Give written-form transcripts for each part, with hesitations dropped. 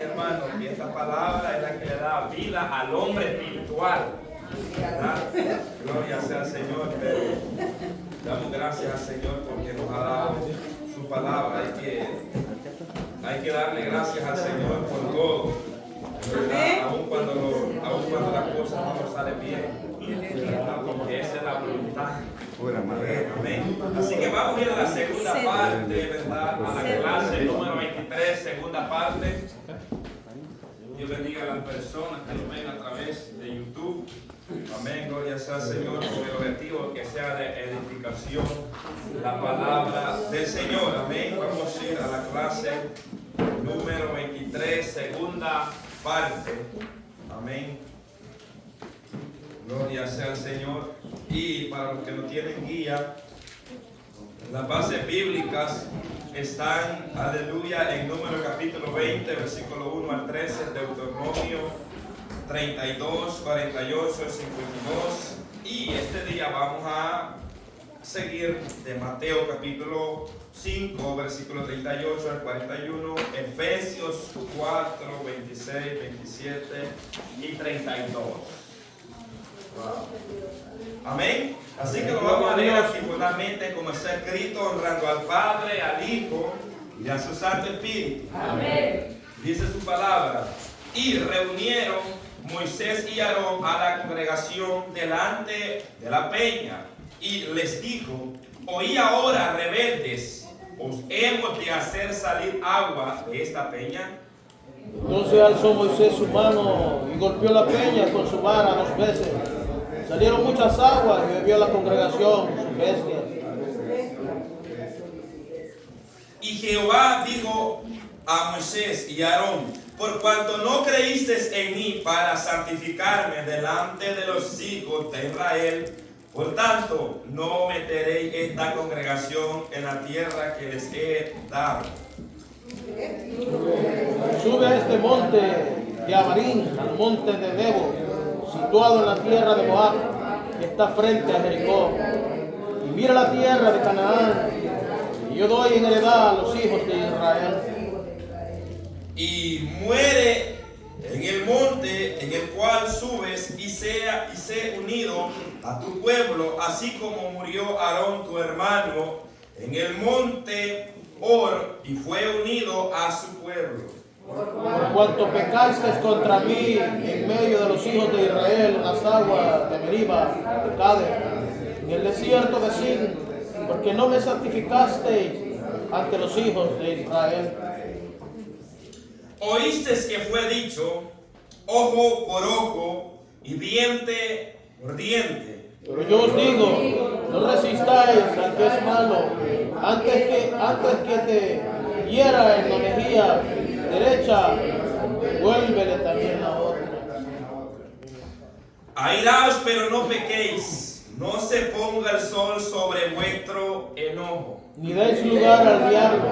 Hermano, y esta palabra es la que le da vida al hombre espiritual, ¿verdad? Gloria sea al Señor, pero damos gracias al Señor porque nos ha dado su palabra. Hay que darle gracias al Señor por todo, ¿verdad? Aun cuando las cosas no nos salen bien, ¿verdad? Porque esa es la voluntad. Amén. Así que vamos a ir a la segunda parte, ¿verdad? A la clase número 23, segunda parte. Dios bendiga a las personas que lo ven a través de YouTube. Amén, gloria sea al Señor, con el objetivo que sea de edificación la palabra del Señor. Amén. Vamos a ir a la clase número 23, segunda parte. Amén. Gloria sea al Señor. Y para los que no tienen guía, las bases bíblicas están, aleluya, en Número capítulo 20, versículo 1 al 13, Deuteronomio 32, 48, 52. Y este día vamos a seguir de Mateo capítulo 5, versículo 38 al 41, Efesios 4, 26, 27 y 32. Wow. Amén. Así que lo vamos a leer aquí finalmente como está escrito, honrando al Padre, al Hijo y a su Santo Espíritu. Amén. Dice su palabra. Y reunieron Moisés y Aarón a la congregación delante de la peña y les dijo: oí ahora, rebeldes, ¿os hemos de hacer salir agua de esta peña? Entonces alzó Moisés su mano y golpeó la peña con su vara 2 veces. Salieron muchas aguas y bebió la congregación sus bestias. Y Jehová dijo a Moisés y a Aarón: por cuanto no creísteis en mí para santificarme delante de los hijos de Israel, por tanto no meteréis esta congregación en la tierra que les he dado. Sube a este monte de Abarín, al monte de Nebo, situado en la tierra de Moab, que está frente a Jericó, y mira la tierra de Canaán, y yo doy en heredad a los hijos de Israel. Y muere en el monte en el cual subes y sé unido a tu pueblo, así como murió Aarón tu hermano en el monte Hor y fue unido a su pueblo. Por cuanto pecasteis contra mí en medio de los hijos de Israel, en las aguas de Meriba, de Cades, en el desierto de Sin, porque no me santificasteis ante los hijos de Israel. Oísteis que fue dicho: ojo por ojo y diente por diente. Pero yo os digo, no resistáis al que es malo, antes que te hiera en la mejilla derecha, vuélvele también la otra. Airaos, pero no pequéis, no se ponga el sol sobre vuestro enojo. Ni deis lugar al diablo.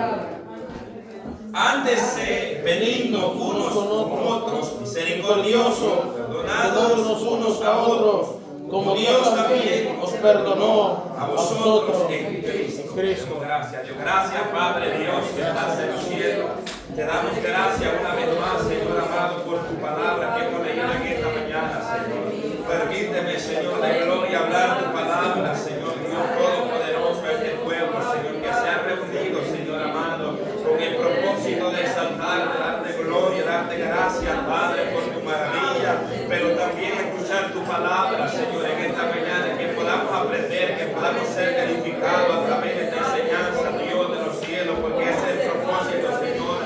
Ándese benignos unos con otros, misericordiosos, perdonados unos a otros, como Dios también os perdonó a vosotros en Cristo. Gracias, Dios. Gracias, Padre Dios, que estás en los cielos. Te damos gracias una vez más, Señor amado, por tu palabra que hemos leído en esta mañana, Señor. Permíteme, Señor de gloria, hablar tu palabra, Señor Dios Todopoderoso, a este pueblo, Señor, que se ha reunido, Señor amado, con el propósito de exaltar, darte gloria, darte gracias, Padre, por tu maravilla, pero también escuchar tu palabra, Señor, en esta mañana, que podamos aprender, que podamos ser edificados a través de esta enseñanza, Dios de los cielos, porque ese es el propósito, Señor,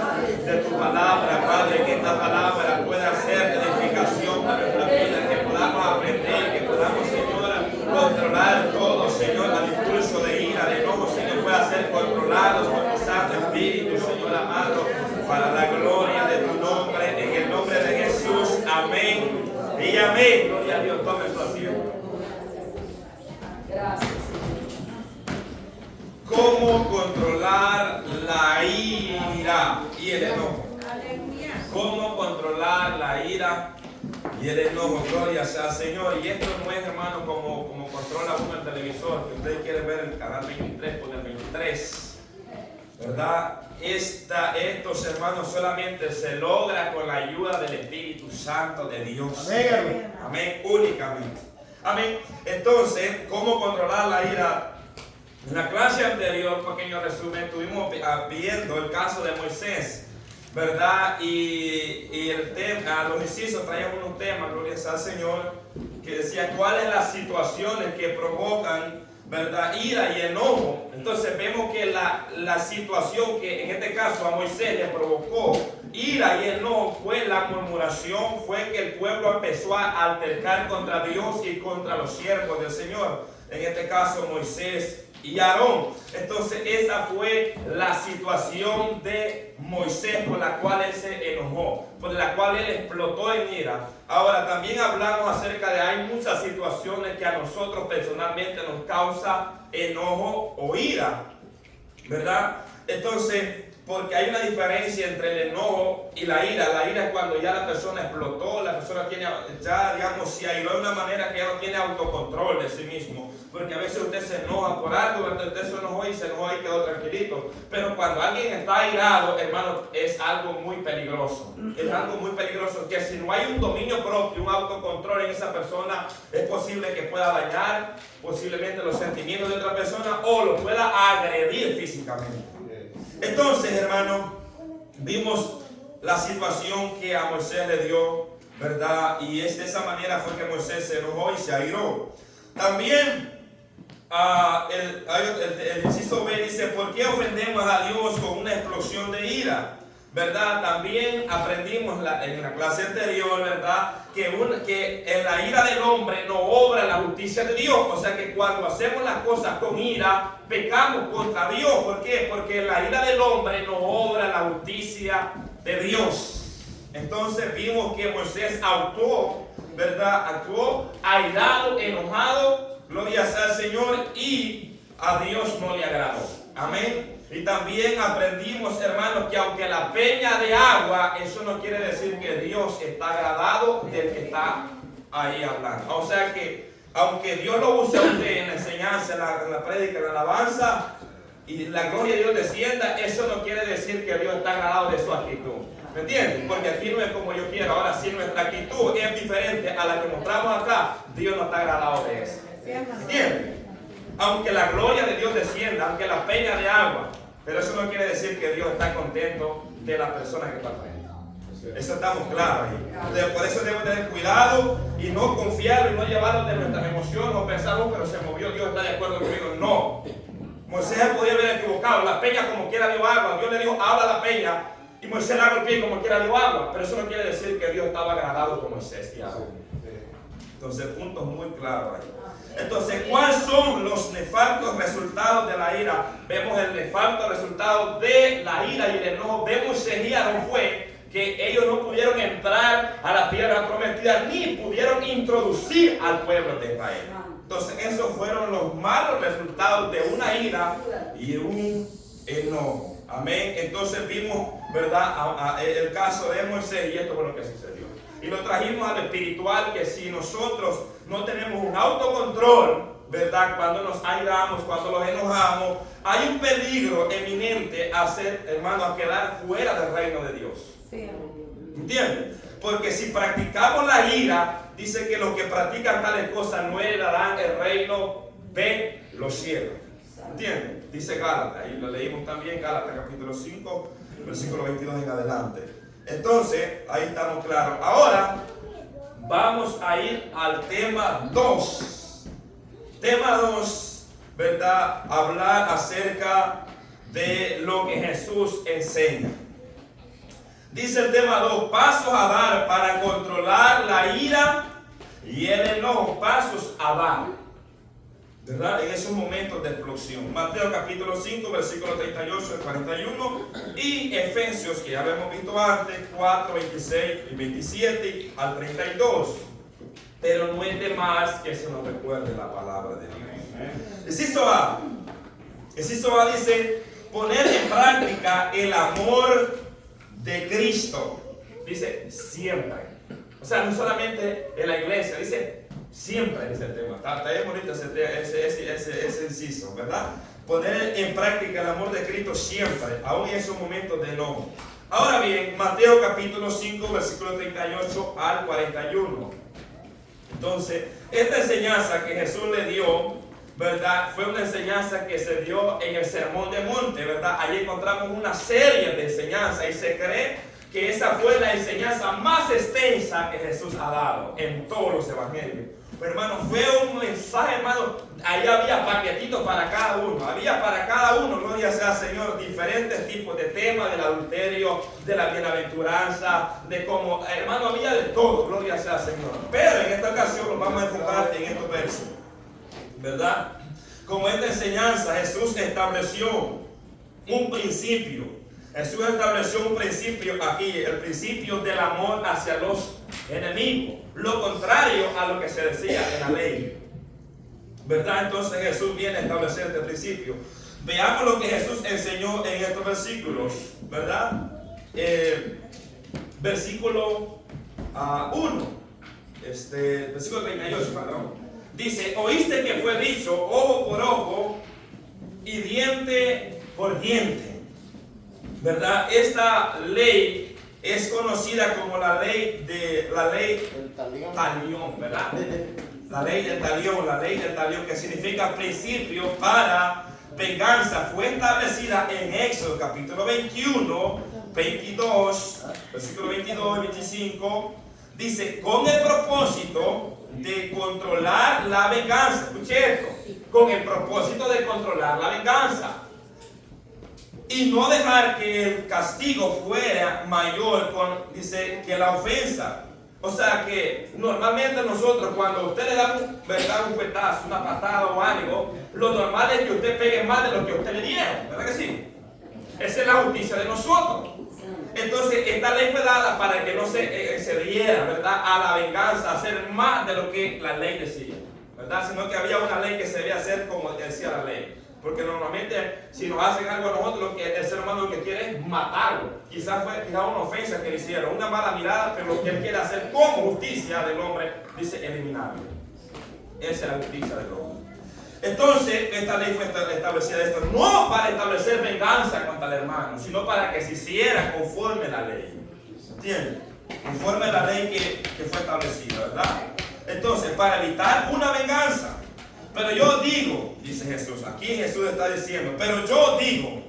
de tu palabra, Padre, que esta palabra pueda ser edificación para nuestra vida, que podamos aprender, que podamos, Señor, controlar todo, Señor, al impulso de ira, de enojo, Señor, pueda ser controlado por tu Santo Espíritu, Señor amado, para la gloria de tu nombre, en el nombre de Jesús, amén y amén. Gloria a Dios, tome su asiento. Gracias. ¿Cómo controlar la ira y el enojo? ¿Cómo controlar la ira y el enojo? Gloria sea al Señor. Y esto no es, hermano, como controla uno el televisor, que usted quiere ver el canal 23 por el 23. ¿verdad? Estos hermanos solamente se logra con la ayuda del Espíritu Santo de Dios. Amén. Amén, únicamente. Amén. Entonces, ¿cómo controlar la ira? En la clase anterior, pequeño resumen, estuvimos viendo el caso de Moisés, ¿verdad? Y el tema, los incisos traían unos temas, gloria al Señor, que decía cuáles las situaciones que provocan, ¿verdad?, ira y enojo. Entonces vemos que la situación que en este caso a Moisés le provocó ira y enojo fue la murmuración, fue que el pueblo empezó a altercar contra Dios y contra los siervos del Señor, en este caso Moisés y Aarón. Entonces esa fue la situación de Moisés por la cual él se enojó, por la cual él explotó en ira. Ahora también hablamos acerca de hay muchas situaciones que a nosotros personalmente nos causa enojo o ira, ¿verdad? Entonces, porque hay una diferencia entre el enojo y la ira. La ira es cuando ya la persona explotó, la persona tiene, ya digamos, se airó de una manera que ya no tiene autocontrol de sí mismo. Porque a veces usted se enoja por algo, usted se enojó y y quedó tranquilito. Pero cuando alguien está airado, hermano, es algo muy peligroso. Es algo muy peligroso, que si no hay un dominio propio, un autocontrol en esa persona, es posible que pueda dañar posiblemente los sentimientos de otra persona o lo pueda agredir físicamente. Entonces, hermano, vimos la situación que a Moisés le dio, ¿verdad? Y de esa manera fue que Moisés se enojó y se airó. También el inciso B dice, ¿por qué ofendemos a Dios con una explosión de ira? ¿Verdad? También aprendimos en la clase anterior, ¿verdad? Que en la ira del hombre no obra la justicia de Dios. O sea que cuando hacemos las cosas con ira, pecamos contra Dios. ¿Por qué? Porque en la ira del hombre no obra la justicia de Dios. Entonces vimos que Moisés actuó, ¿verdad? Actuó airado, enojado, gloria al Señor, y a Dios no le agradó. Amén. Y también aprendimos, hermanos, que aunque la peña de agua, eso no quiere decir que Dios está agradado del que está ahí hablando. O sea que, aunque Dios lo use a usted en la enseñanza, en la prédica, en la alabanza, y la gloria de Dios descienda, eso no quiere decir que Dios está agradado de su actitud. ¿Me entiendes? Porque aquí no es como yo quiero. Ahora, si nuestra actitud es diferente a la que mostramos acá, Dios no está agradado de eso. ¿Me entiendes? Aunque la gloria de Dios descienda, aunque la peña de agua, pero eso no quiere decir que Dios está contento de la persona que está frente. Eso estamos claros ahí. Por eso debemos tener cuidado y no confiar y no llevarlo de nuestras emociones o pensar, pero se movió, Dios está de acuerdo conmigo. No. Moisés podía haber equivocado. La peña como quiera dio agua. Dios le dijo, habla la peña. Y Moisés la golpeó como quiera dio agua. Pero eso no quiere decir que Dios estaba agradado con Moisés y Aarón. Entonces, puntos muy claros ahí. Entonces, ¿cuáles son los nefastos resultados de la ira? Vemos el nefasto resultado de la ira y el enojo de Moisés y Aarón fue que ellos no pudieron entrar a la tierra prometida ni pudieron introducir al pueblo de Israel. Entonces, esos fueron los malos resultados de una ira y un enojo. Amén. Entonces vimos, ¿verdad?, el caso de Moisés y esto fue lo que sucedió. Y lo trajimos al espiritual, que si nosotros no tenemos un autocontrol, ¿verdad?, cuando nos airamos, cuando nos enojamos, hay un peligro eminente a quedar fuera del reino de Dios. Sí. ¿Entiendes? Porque si practicamos la ira, dice que los que practican tales cosas no heredarán el reino de los cielos. ¿Entiendes? Dice Gálatas, y lo leímos también, Gálatas capítulo 5, versículo 22 en adelante. Entonces, ahí estamos claros. Ahora, vamos a ir al tema 2. Tema 2, ¿verdad? Hablar acerca de lo que Jesús enseña. Dice el tema 2, pasos a dar para controlar la ira y el enojo. Pasos a dar, ¿verdad?, en esos momentos de explosión. Mateo capítulo 5, versículo 38 al 41. Y Efesios, que ya lo hemos visto antes, 4, 26 y 27 al 32. Pero no es de más que se nos recuerde la palabra de Dios. Inciso A. Inciso A dice, poner en práctica el amor de Cristo. Dice, siempre. O sea, no solamente en la iglesia, dice siempre, dice el tema. Está bien bonito ese inciso, ¿verdad? poner en práctica el amor de Cristo siempre, aún en esos momentos de enojo. Ahora bien, Mateo capítulo 5, versículo 38 al 41. Entonces, esta enseñanza que Jesús le dio, ¿verdad? Fue una enseñanza que se dio en el Sermón del Monte, ¿verdad? Allí encontramos una serie de enseñanzas y se cree que esa fue la enseñanza más extensa que Jesús ha dado en todos los evangelios. Pero hermano, fue un mensaje, hermano, ahí había paquetitos para cada uno, había para cada uno, gloria sea Señor, diferentes tipos de temas, del adulterio, de la bienaventuranza, de cómo, hermano, había de todo, gloria sea Señor. Pero en esta ocasión nos vamos a enfocar en estos versos, ¿verdad? Como esta enseñanza, Jesús estableció un principio. Jesús estableció un principio aquí, el principio del amor hacia los enemigos, lo contrario a lo que se decía en la ley, ¿verdad? Entonces Jesús viene a establecer este principio. Veamos lo que Jesús enseñó en estos versículos, ¿verdad? Versículo 1, versículo 38, perdón. Dice, oíste que fue dicho ojo por ojo y diente por diente. ¿Verdad? Esta ley es conocida como la ley del talión, ¿verdad? La ley del talión, que significa principio para venganza. Fue establecida en Éxodo capítulo 21, 22, versículo 22 y 25. Dice, con el propósito de controlar la venganza. Escuche esto, con el propósito de controlar la venganza. Y no dejar que el castigo fuera mayor que la ofensa. O sea que normalmente nosotros, cuando usted le da un puetazo, una patada o algo, lo normal es que usted pegue más de lo que usted le dieron, ¿verdad que sí? Esa es la justicia de nosotros. Entonces esta ley fue dada para que no se diera, ¿verdad?, a la venganza, hacer más de lo que la ley decía, ¿verdad? Sino que había una ley que se debía hacer como decía la ley. Porque normalmente si nos hacen algo a nosotros, el ser humano lo que quiere es matarlo. Quizás fue una ofensa que le hicieron, una mala mirada, pero lo que él quiere hacer como justicia del hombre, dice eliminarlo. Esa es la justicia del hombre. Entonces, esta ley fue establecida no para establecer venganza contra el hermano, sino para que se hiciera conforme la ley. ¿Entienden? Conforme la ley que fue establecida, ¿verdad? Entonces, para evitar una venganza. Pero yo digo, dice Jesús, aquí Jesús está diciendo, pero yo digo,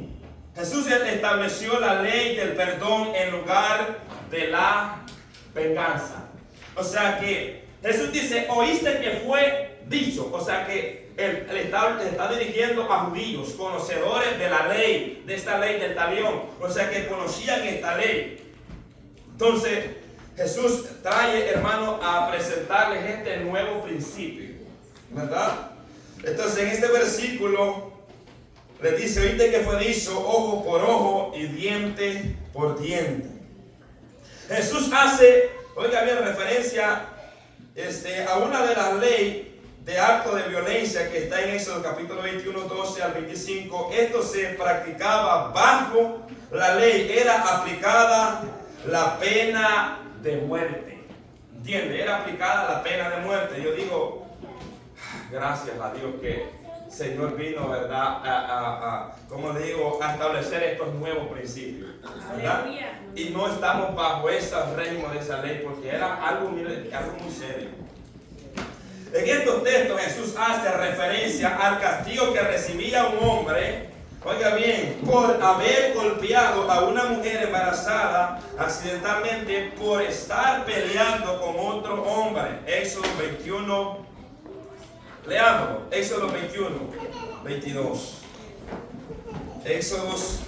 Jesús estableció la ley del perdón en lugar de la venganza. O sea que Jesús dice, oíste que fue dicho. O sea que él está dirigiendo a judíos, conocedores de la ley, de esta ley del talión. O sea que conocían esta ley. Entonces Jesús trae, hermano, a presentarles este nuevo principio, ¿verdad? Entonces en este versículo le dice, oíste que fue dicho ojo por ojo y diente por diente. Jesús hace, oiga bien, referencia a una de las leyes de acto de violencia que está en Éxodo capítulo 21, 12 al 25. Esto se practicaba bajo la ley, era aplicada la pena de muerte. ¿Entiende? Era aplicada la pena de muerte. Yo digo, gracias a Dios que el Señor vino, ¿verdad? Como le digo, a establecer estos nuevos principios, ¿verdad? Y no estamos bajo ese régimen de esa ley, porque era algo muy serio. En estos textos Jesús hace referencia al castigo que recibía un hombre, oiga bien, por haber golpeado a una mujer embarazada accidentalmente por estar peleando con otro hombre. Éxodo 21. Leámoslo, Éxodo 21, 22. Éxodos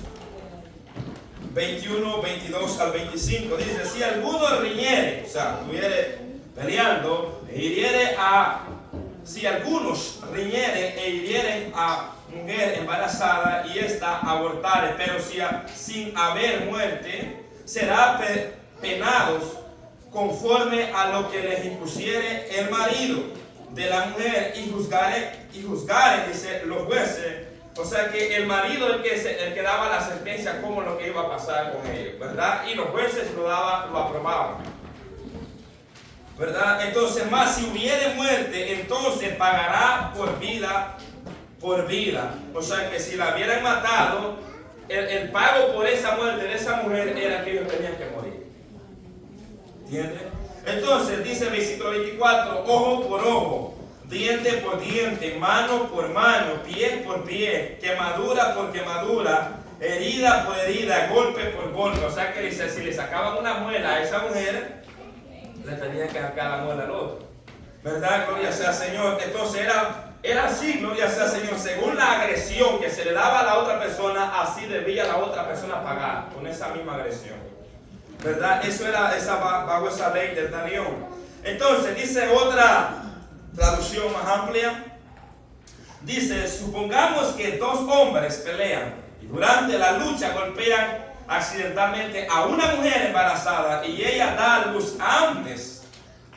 21, 22 al 25. Dice, si alguno riñere, o sea, estuviere peleando, si algunos riñeren e hirieren a mujer embarazada y ésta abortare, pero si sin haber muerte, será penados conforme a lo que les impusiere el marido de la mujer y juzgaren, dice, los jueces. O sea que el marido el que daba la sentencia como lo que iba a pasar con ellos, ¿verdad? Y los jueces lo aprobaban, ¿verdad? Entonces, más si hubiere muerte, entonces pagará por vida por vida. O sea que si la hubieran matado, el pago por esa muerte de esa mujer era que ellos tenían que morir. ¿Entiendes? Entonces dice versículo 24, ojo por ojo, diente por diente, mano por mano, pie por pie, quemadura por quemadura, herida por herida, golpe por golpe. O sea que dice, si le sacaban una muela a esa mujer, le tenían que sacar la muela al otro. ¿Verdad? Gloria sea Señor. Entonces era así, gloria sea Señor. Según la agresión que se le daba a la otra persona, así debía la otra persona pagar con esa misma agresión. ¿Verdad? Eso era bajo esa ley del talión. Entonces dice otra traducción más amplia. Dice, supongamos que dos hombres pelean y durante la lucha golpean accidentalmente a una mujer embarazada y ella da a luz antes.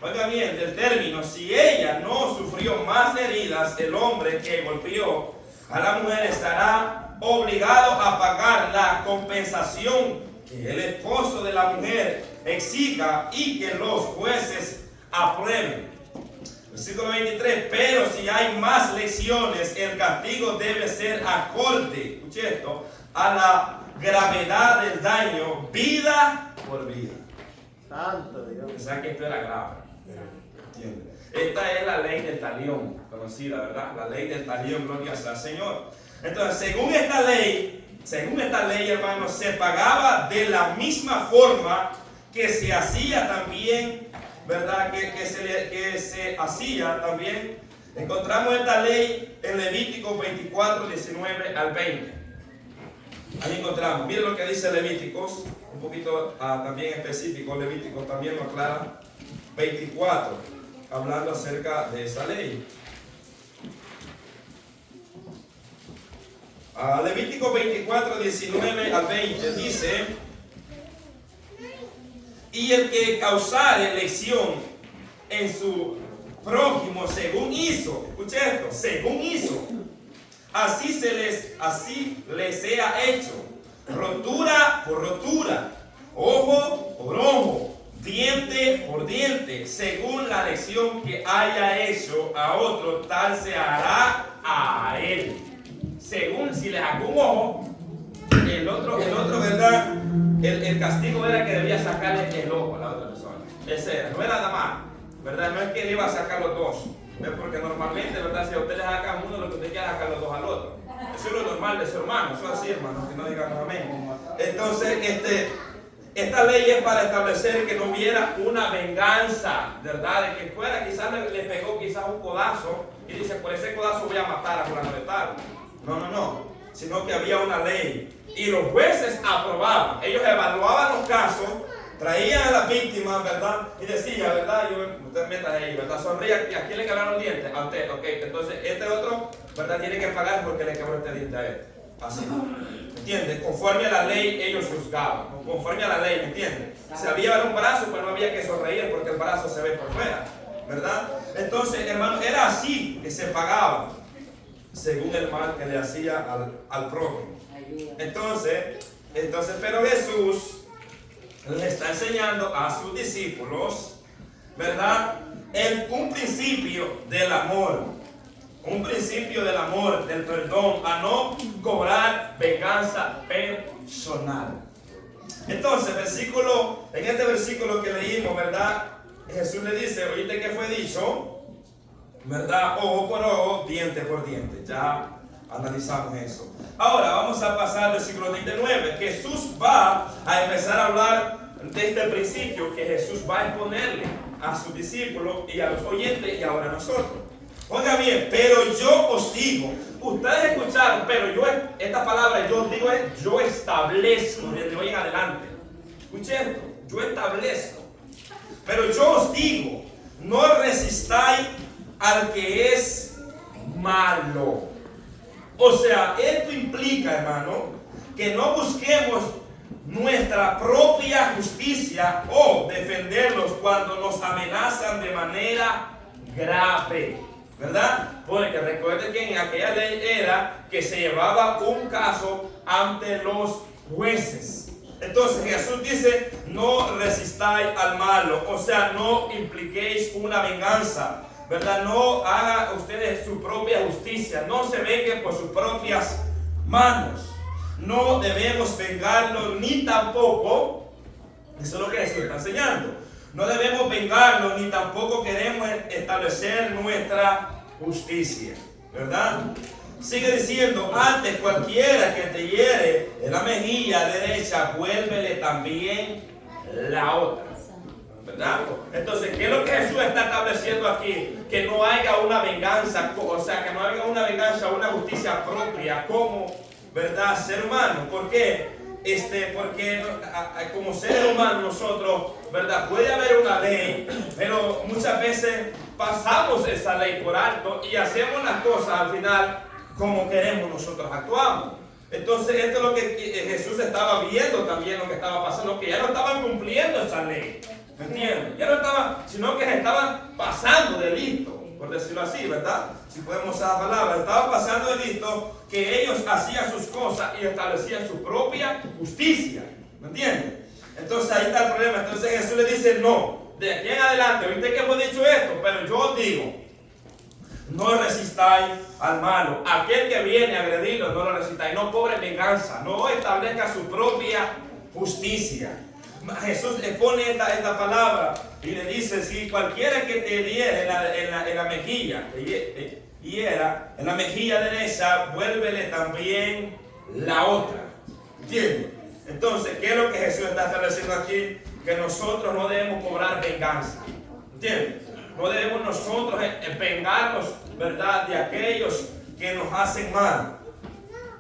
Oiga bien, del término, si ella no sufrió más heridas, el hombre que golpeó a la mujer estará obligado a pagar la compensación que el esposo de la mujer exija y que los jueces aprueben. Versículo 23, pero si hay más lesiones, el castigo debe ser acorde, escuche esto, a la gravedad del daño, vida por vida. Santo Dios. O sea que esto era grave. ¿Entiendes? Esta es la ley del talión, conocida, ¿verdad? La ley del talión, gloria sea al Señor. Entonces, según esta ley, hermanos, se pagaba de la misma forma que se hacía también, ¿verdad? Que se hacía también. Encontramos esta ley en Levítico 24, 19 al 20. Ahí encontramos, miren lo que dice Levíticos, un poquito también específico, Levítico también lo aclara, 24, hablando acerca de esa ley. Levítico 24, 19 al 20 dice, y el que causare lesión en su prójimo según hizo, escuche esto, según hizo, así les sea hecho, rotura por rotura, ojo por ojo, diente por diente, según la lesión que haya hecho a otro, tal se hará a él. Según si le sacó un ojo, el otro, ¿verdad? El castigo era que debía sacarle el ojo a la otra persona. Ese era, no era nada más, ¿verdad? No es que él iba a sacar los dos. Es porque normalmente, ¿verdad? Si a usted le saca uno, lo que usted quiere es sacar los dos al otro. Eso es lo normal de su hermano, eso es así, hermano, que no digan amén. Entonces, esta ley es para establecer que no hubiera una venganza, ¿verdad? De que fuera, quizás le pegó quizás un codazo y dice, por ese codazo voy a matar a fulano de tal. No, sino que había una ley y los jueces aprobaban, ellos evaluaban los casos, traían a las víctimas, ¿verdad? Y decía, ¿verdad? Usted meta ahí, ¿verdad? Sonríe, ¿a quién le quebraron los dientes? A usted, ok, entonces este otro, ¿verdad? Tiene que pagar porque le quebró este diente a él. Así, ¿entiendes? Conforme a la ley ellos juzgaban, conforme a la ley, ¿me entiendes? Si había un brazo, pues no había que sonreír porque el brazo se ve por fuera, ¿verdad? Entonces, hermano, era así que se pagaba, según el mal que le hacía al prójimo. Entonces, pero Jesús le está enseñando a sus discípulos, ¿verdad? Un principio del amor, del perdón, a no cobrar venganza personal. Entonces, en este versículo que leímos, ¿verdad? Jesús le dice, oíste que fue dicho, ¿verdad? Ojo por ojo, diente por diente. Ya analizamos eso. Ahora vamos a pasar al versículo 39. Jesús va a empezar a hablar de este principio que Jesús va a exponerle a sus discípulos y a los oyentes y ahora a nosotros. Oiga bien, pero yo os digo, ustedes escucharon, pero esta palabra yo os digo es yo establezco desde hoy en adelante. Escuchen esto, yo establezco. Pero yo os digo, no resistáis al que es malo. O sea, esto implica, hermano, que no busquemos nuestra propia justicia o defenderlos cuando nos amenazan de manera grave, ¿verdad? Porque recuerden que en aquella ley era que se llevaba un caso ante los jueces. Entonces Jesús dice, no resistáis al malo, o sea, no impliquéis una venganza, ¿verdad? No haga ustedes su propia justicia, no se vengue por sus propias manos. No debemos vengarlo ni tampoco, eso es lo que Jesús está enseñando, no debemos vengarlo ni tampoco queremos establecer nuestra justicia, ¿verdad? Sigue diciendo, antes cualquiera que te hiere en la mejilla derecha, vuélvele también la otra, ¿verdad? Entonces, ¿qué es lo que Jesús está estableciendo aquí? Que no haya una venganza, o sea, que no haya una venganza, una justicia propia como, ¿verdad?, ser humano. ¿Por qué? Porque como seres humanos nosotros, ¿verdad?, puede haber una ley, pero muchas veces pasamos esa ley por alto y hacemos las cosas al final como queremos nosotros actuamos. Entonces esto es lo que Jesús estaba viendo también, lo que estaba pasando, que ya no estaban cumpliendo esa ley, ¿me entienden? Ya no estaban, sino que se estaban pasando de listo, por decirlo así, ¿verdad? Si podemos usar la palabra, estaban pasando de listo, que ellos hacían sus cosas y establecían su propia justicia, ¿me entienden? Entonces ahí está el problema. Entonces Jesús le dice, no, de aquí en adelante, ¿viste que hemos dicho esto? Pero yo os digo, no resistáis al malo. Aquel que viene a agredirlo, no lo resistáis. No cobre venganza. No establezca su propia justicia. Jesús le pone esta palabra y le dice, si cualquiera que te diere en la mejilla, hiera en la mejilla derecha, vuélvele también la otra. ¿Entiendes? Entonces, ¿qué es lo que Jesús está estableciendo aquí? Que nosotros no debemos cobrar venganza. ¿Entiendes? No debemos nosotros vengarnos, ¿verdad?, de aquellos que nos hacen mal.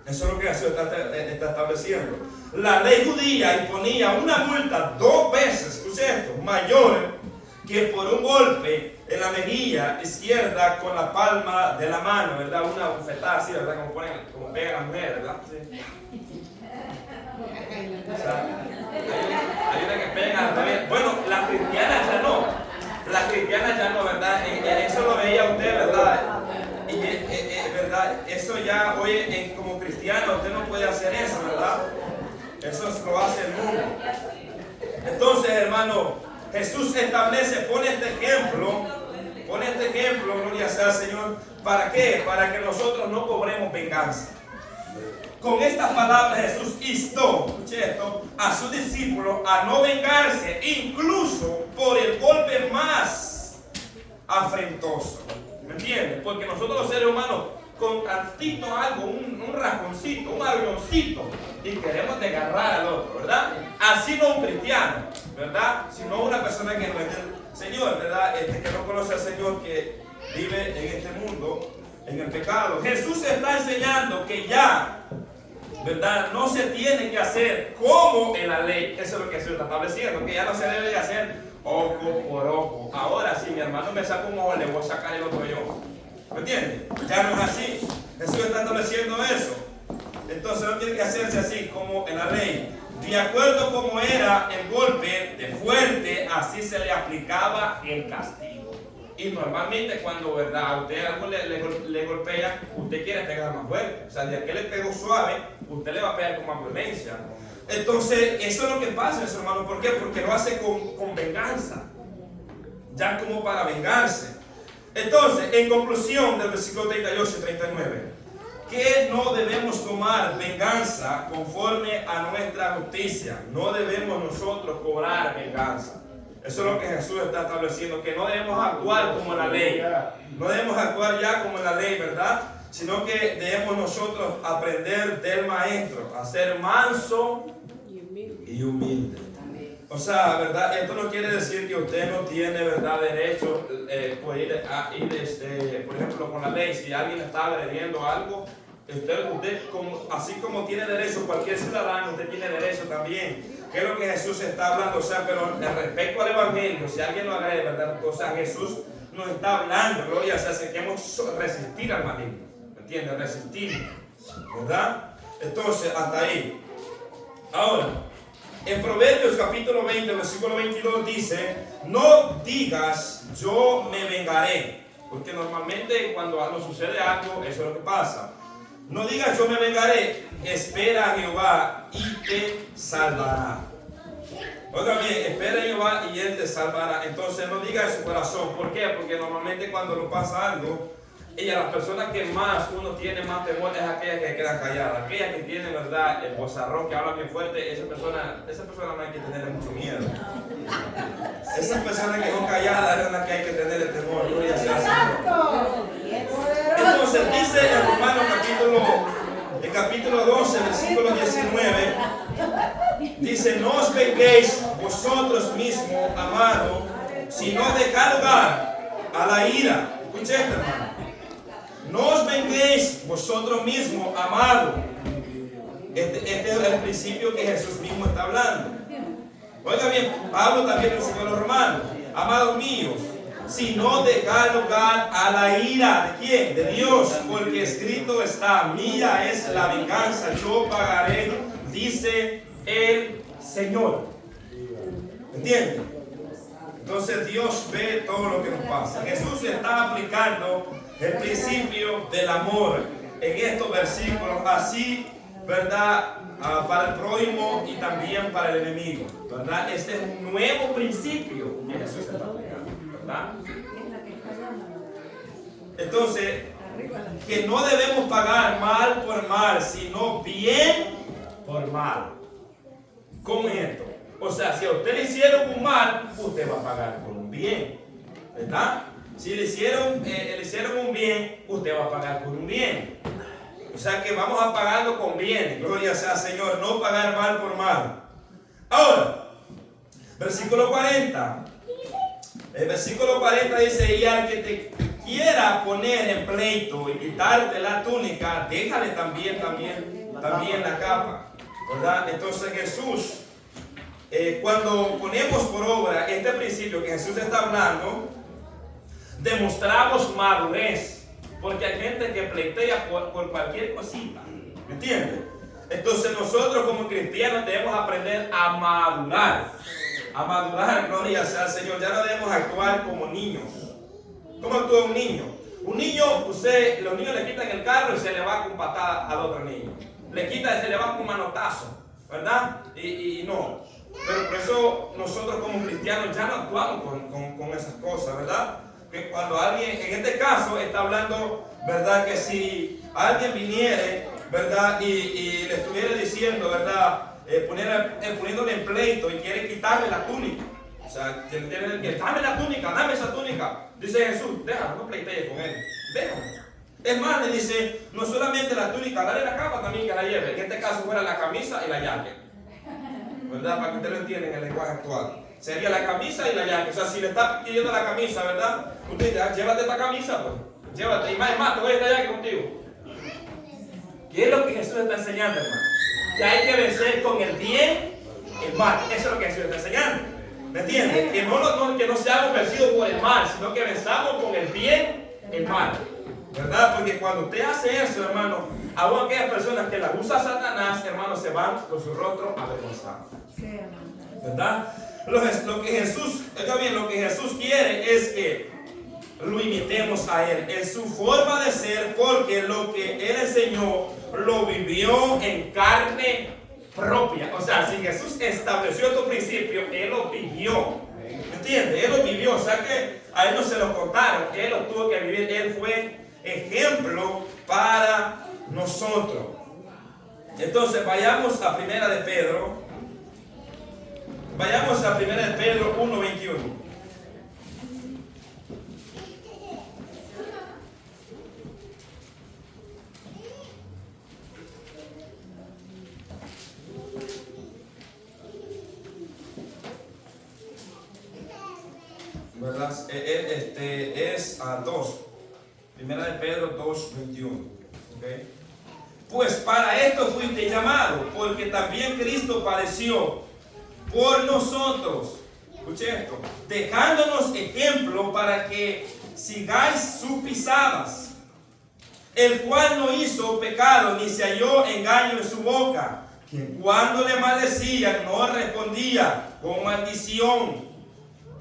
Eso es lo que Jesús está estableciendo. La ley judía imponía una multa 2 veces, escuche esto, mayor que por un golpe en la mejilla izquierda con la palma de la mano, ¿verdad? Una bofetada así, ¿verdad? Como pega la mujer, ¿verdad? Sí. O sea, hay una que pega también. Bueno, las cristianas ya no. Las cristianas ya no, ¿verdad? Eso lo veía usted, ¿verdad? ¿Verdad? Eso ya hoy como cristiano usted no puede hacer eso, ¿verdad? Eso lo hace el mundo. Entonces, hermano, Jesús establece, pone este ejemplo, gloria sea al Señor. ¿Para qué? Para que nosotros no cobremos venganza. Con estas palabras Jesús instó, escuche esto, a sus discípulos a no vengarse, incluso por el golpe más afrentoso. ¿Me entiendes? Porque nosotros los seres humanos, con tantito algo, un rasponcito, un avioncito, y queremos desgarrar al otro, ¿verdad? Así no un cristiano, ¿verdad? Sino una persona que no es del Señor, ¿verdad? Que no conoce al Señor, que vive en este mundo, en el pecado. Jesús está enseñando que ya, ¿verdad?, no se tiene que hacer como en la ley. Eso es lo que Jesús está estableciendo, que ya no se debe de hacer ojo por ojo. Ahora, si mi hermano me saca un ojo, le voy a sacar el otro yo. ¿Me entiendes? Ya no es así. Jesús está estableciendo eso. Entonces no tiene que hacerse así como en la ley. De acuerdo como era el golpe de fuerte, así se le aplicaba el castigo. Y normalmente cuando, ¿verdad?, a usted algo le golpea, usted quiere pegar más fuerte. O sea, de aquel le pegó suave, usted le va a pegar con más violencia. Entonces, eso es lo que pasa, hermano. ¿Por qué? Porque lo hace con venganza. Ya como para vengarse. Entonces, en conclusión del versículo 38 y 39, que no debemos tomar venganza conforme a nuestra justicia. No debemos nosotros cobrar venganza. Eso es lo que Jesús está estableciendo, que no debemos actuar como la ley. No debemos actuar ya como la ley, ¿verdad? Sino que debemos nosotros aprender del Maestro, a ser manso y humilde. O sea, ¿verdad? Esto no quiere decir que usted no tiene, ¿verdad?, derecho por ir por ejemplo, con la ley. Si alguien está agrediendo algo, usted así como tiene derecho cualquier ciudadano, usted tiene derecho también. ¿Qué es lo que Jesús está hablando? O sea, pero respecto al Evangelio, si alguien lo agrede, ¿verdad? O sea, Jesús nos está hablando, gloria, o sea, que resistir al maligno. ¿Me entiendes? Resistir, ¿verdad? Entonces, hasta ahí. Ahora, en Proverbios capítulo 20, versículo 22 dice, no digas yo me vengaré, porque normalmente cuando nos sucede algo, eso es lo que pasa. No digas yo me vengaré, espera a Jehová y te salvará. Oiga bien, espera en Jehová y Él te salvará. Entonces no diga en su corazón. ¿Por qué? Porque normalmente cuando nos pasa algo, las personas que más uno tiene más temor es aquellas que quedan calladas. Aquellas que tienen, ¿verdad?, el bozarrón, que habla bien fuerte. Esa persona no hay que tenerle mucho miedo. Esas personas que son calladas es las que hay que tenerle temor. Gloria sea al Señor. Entonces dice en Romanos capítulo 12, versículo 19, dice: no os venguéis vosotros mismos, amados, sino dejad lugar a la ira. Escuche esto, hermano. No os venguéis vosotros mismos, amados. Este es el principio que Jesús mismo está hablando. Oiga bien, Pablo también lo enseñó a los romanos: amados míos, sino dejar lugar a la ira. ¿De quién? De Dios, porque escrito está: mía es la venganza, yo pagaré, dice el Señor. ¿Entienden? Entonces Dios ve todo lo que nos pasa. Jesús le está aplicando el principio del amor en estos versículos, así, ¿verdad?, para el prójimo y también para el enemigo, ¿verdad? Este es un nuevo principio que Jesús está aplicando, ¿verdad? Entonces, que no debemos pagar mal por mal, sino bien por mal. ¿Cómo es esto? O sea, si a usted le hicieron un mal, usted va a pagar por un bien, ¿verdad? Si le hicieron un bien, usted va a pagar por un bien. O sea que vamos a pagarlo con bien. Gloria sea al Señor, no pagar mal por mal. Ahora, versículo 40. El versículo 40 dice: y al que te quiera poner en pleito y quitarte la túnica, déjale también la capa, ¿verdad? Entonces Jesús, cuando ponemos por obra este principio que Jesús está hablando, demostramos madurez. Porque hay gente que pleitea por cualquier cosita, ¿me entiendes? Entonces nosotros como cristianos debemos aprender a madurar. A madurar, gloria sea al Señor. Ya no debemos actuar como niños. ¿Cómo actúa un niño? Un niño, los niños le quitan el carro y se le va con patada al otro niño. Le quitan y se le va con manotazo, ¿verdad? Y no. Pero por eso nosotros como cristianos ya no actuamos con esas cosas, ¿verdad? Que cuando alguien, en este caso está hablando, ¿verdad?, que si alguien viniere, ¿verdad?, y le estuviera diciendo, ¿verdad?, poniéndole en pleito y quiere quitarle la túnica. O sea, dame la túnica, dame esa túnica. Dice Jesús: déjalo, no pleitee con él, déjalo. Es más, le dice: no solamente la túnica, dale la capa también que la lleve. En este caso fuera la camisa y la jacket, ¿verdad?, para que ustedes lo entiendan en el lenguaje actual. Sería la camisa y la jacket. O sea, si le está pidiendo la camisa, ¿verdad?, usted dice: llévate esta camisa, pues, llévate. Y más, te voy a estar jacket contigo. ¿Qué es lo que Jesús está enseñando, hermano? Que hay que vencer con el bien el mal. Eso es lo que Jesús está enseñando. ¿Me entiendes? Que no seamos vencidos por el mal, sino que venzamos con el bien el mal, ¿verdad? Porque cuando usted hace eso, hermano, aún aquellas personas que las usa Satanás, hermano, se van con su rostro avergonzados, ¿verdad? Lo que Jesús quiere es que lo imitemos a Él en su forma de ser, porque lo que Él enseñó lo vivió en carne propia. O sea, si Jesús estableció estos principios, Él lo vivió. ¿Me entiendes? Él lo vivió. O sea que a Él no se lo contaron, Él lo tuvo que vivir. Él fue ejemplo para nosotros. Entonces vayamos a Primera de Pedro. Vayamos a Primera de Pedro 1:21. ¿Verdad? Es a 2. Primera de Pedro 2:21. ¿Okay? Pues para esto fuiste llamado, porque también Cristo padeció por nosotros. Escuche esto: dejándonos ejemplo para que sigáis sus pisadas, el cual no hizo pecado, ni se halló engaño en su boca, quien cuando le maldecían no respondía con maldición.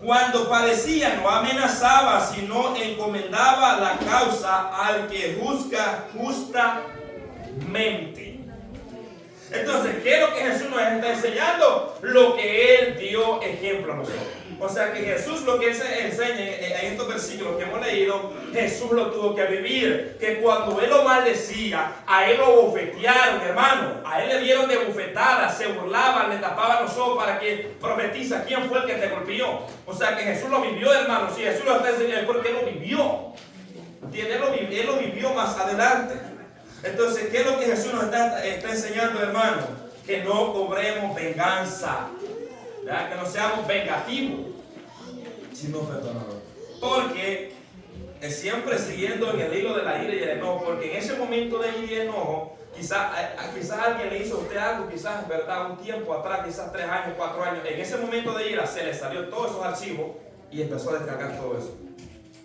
Cuando padecía no amenazaba, sino encomendaba la causa al que juzga justamente. Entonces, ¿qué es lo que Jesús nos está enseñando? Lo que Él dio ejemplo a nosotros. O sea que Jesús, lo que Él se enseña en estos versículos que hemos leído, Jesús lo tuvo que vivir. Que cuando Él lo maldecía, a Él lo bofetearon, hermano. A Él le dieron de bofetadas, se burlaban, le tapaban los ojos para que profetiza quién fue el que te golpeó. O sea que Jesús lo vivió, hermano. Si Jesús lo está enseñando es porque Él lo vivió. Él lo vivió más adelante. Entonces, ¿qué es lo que Jesús nos está enseñando, hermano? Que no cobremos venganza, ¿verdad? Que no seamos vengativos, sino perdonadores. Porque siempre siguiendo en el hilo de la ira y el enojo, porque en ese momento de ira y enojo, quizás alguien le hizo a usted algo, quizás, ¿verdad? Un tiempo atrás, quizás 3 años, 4 años, en ese momento de ira se le salió todos esos archivos y empezó a descargar todo eso.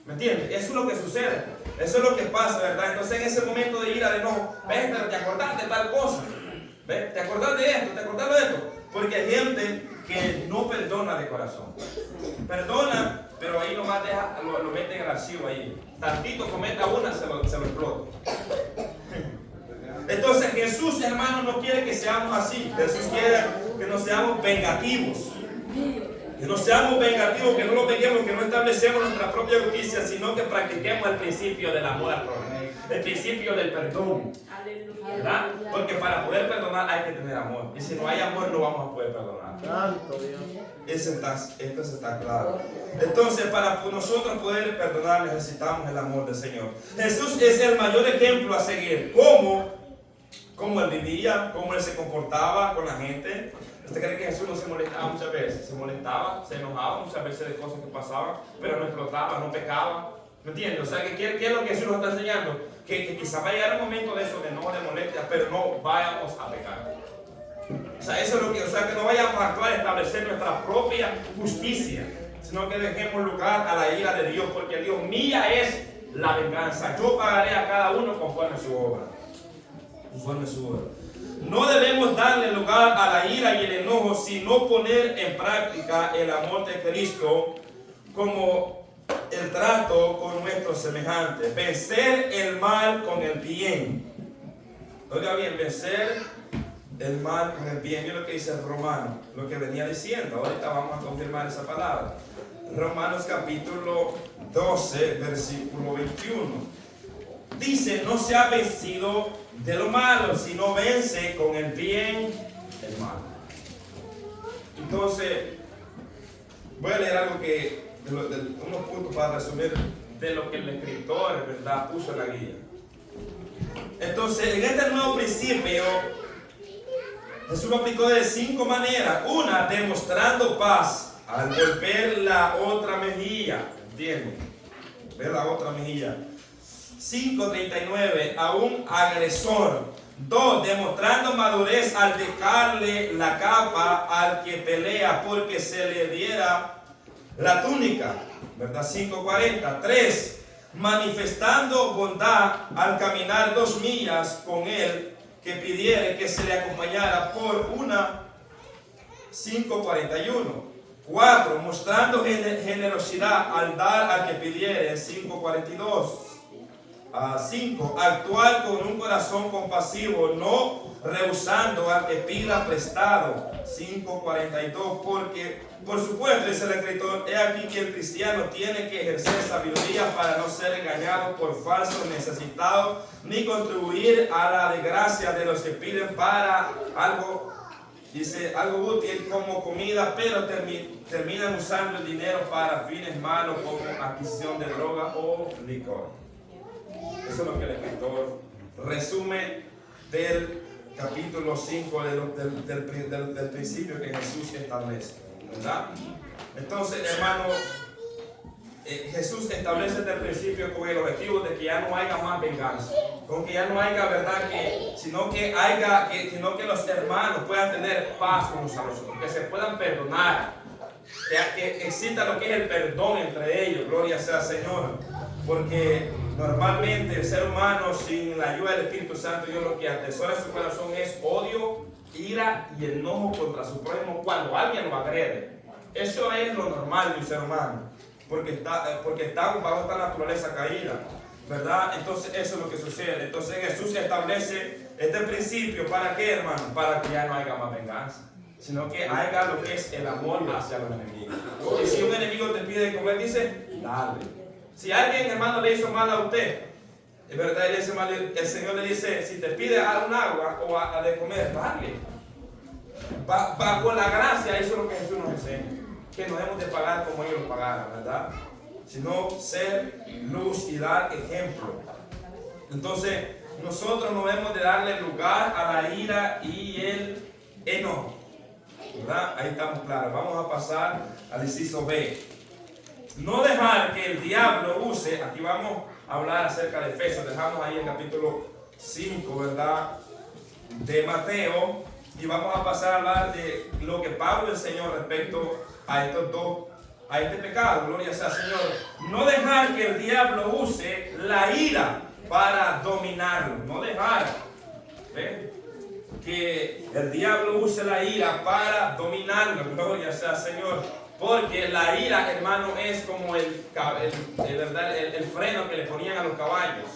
¿Me entiendes? Eso es lo que sucede. Eso es lo que pasa, ¿verdad? Entonces en ese momento de ira, de enojo, ves, pero te acordás de tal cosa. ¿Ves? ¿Te acordás de esto? ¿Te acordás de esto? Porque hay gente que no perdona de corazón. Perdona, pero ahí nomás lo mete en el archivo ahí. Tantito cometa una, se lo explota. Entonces Jesús, hermano, no quiere que seamos así. Jesús quiere que no seamos vengativos. Que no seamos vengativos, que no lo venguemos, que no establecemos nuestra propia justicia, sino que practiquemos el principio del amor al prójimo, el principio del perdón, ¿verdad? Porque para poder perdonar hay que tener amor. Y si no hay amor, no vamos a poder perdonar. Santo Dios. Esto está claro. Entonces, para nosotros poder perdonar, necesitamos el amor del Señor. Jesús es el mayor ejemplo a seguir. Cómo Él vivía, cómo Él se comportaba con la gente. ¿Usted cree que Jesús no se molestaba muchas veces? Se molestaba, se enojaba muchas veces de cosas que pasaban, pero no explotaba, no pecaba. ¿Me entiendes? O sea, ¿qué es lo que Jesús nos está enseñando? Que quizás va a llegar un momento de eso, de no de molestia, pero no vayamos a pecar. O sea, eso es lo que, o sea, que no vayamos a actuar, a establecer nuestra propia justicia, sino que dejemos lugar a la ira de Dios, porque Dios mía es la venganza. Yo pagaré a cada uno conforme a su obra. Conforme a su obra. No debemos darle lugar a la ira y el enojo, sino poner en práctica el amor de Cristo como el trato con nuestros semejantes. Vencer el mal con el bien. Oiga bien, vencer el mal con el bien. Mira lo que dice el Romano, lo que venía diciendo. Ahorita vamos a confirmar esa palabra. Romanos capítulo 12, versículo 21. Dice, no se ha vencido de lo malo, sino vence con el bien el mal. Entonces, voy a leer algo unos puntos para resumir de lo que el escritor, ¿verdad?, puso en la guía. Entonces, en este nuevo principio, Jesús lo aplicó de 5 maneras. Una, demostrando paz al volver la otra mejilla. ¿Entienden? Ver la otra mejilla. 5:39, a un agresor. 2, demostrando madurez al dejarle la capa al que pelea porque se le diera la túnica, ¿verdad? 5:40. 3, manifestando bondad al caminar 2 millas con él que pidiere que se le acompañara por una. 5:41. 4, mostrando generosidad al dar al que pidiere. 5:42. 5, actuar con un corazón compasivo, no rehusando al que pida prestado. 5:42, porque por supuesto, dice el escritor, he aquí que el cristiano tiene que ejercer sabiduría para no ser engañado por falsos necesitados, ni contribuir a la desgracia de los que piden para algo, dice, algo útil como comida, pero terminan usando el dinero para fines malos como adquisición de droga o licor. Eso es lo que el escritor resume del capítulo 5 del principio que Jesús establece, ¿verdad? Entonces, hermano, Jesús establece desde el principio con el objetivo de que ya no haya más venganza, con que ya no haya, ¿verdad?, sino que los hermanos puedan tener paz con unos a los otros, que se puedan perdonar, que exista lo que es el perdón entre ellos. Gloria sea al Señor. Porque normalmente el ser humano, sin la ayuda del Espíritu Santo, Dios lo que atesora en su corazón es odio, ira y enojo contra su prójimo cuando alguien lo agrede. Eso es lo normal de un ser humano, porque está bajo esta naturaleza caída. ¿verdad? Entonces eso es lo que sucede. Entonces Jesús establece este principio. ¿Para qué, hermano? Para que ya no haya más venganza, sino que haya lo que es el amor hacia los enemigos. Y si un enemigo te pide comer, dice, dale. Si alguien, hermano, le hizo mal a usted, es verdad, el Señor le dice, si te pide un agua o a de comer, dale. Bajo la gracia, eso es lo que Jesús nos enseña, que no debemos de pagar como ellos lo pagaron, ¿verdad? Sino ser luz y dar ejemplo. Entonces, nosotros no debemos de darle lugar a la ira y el enojo, ¿verdad? Ahí estamos claros. Vamos a pasar al inciso B. No dejar que el diablo use, aquí vamos a hablar acerca de Efesios, dejamos ahí el capítulo 5, ¿verdad? De Mateo, y vamos a pasar a hablar de lo que Pablo enseñó respecto a estos dos, a este pecado. Gloria sea al Señor. No dejar que el diablo use la ira para dominarlo. No dejar que el diablo use la ira para dominarlo. Gloria sea al Señor. Porque la ira, hermano, es como el freno que le ponían a los caballos.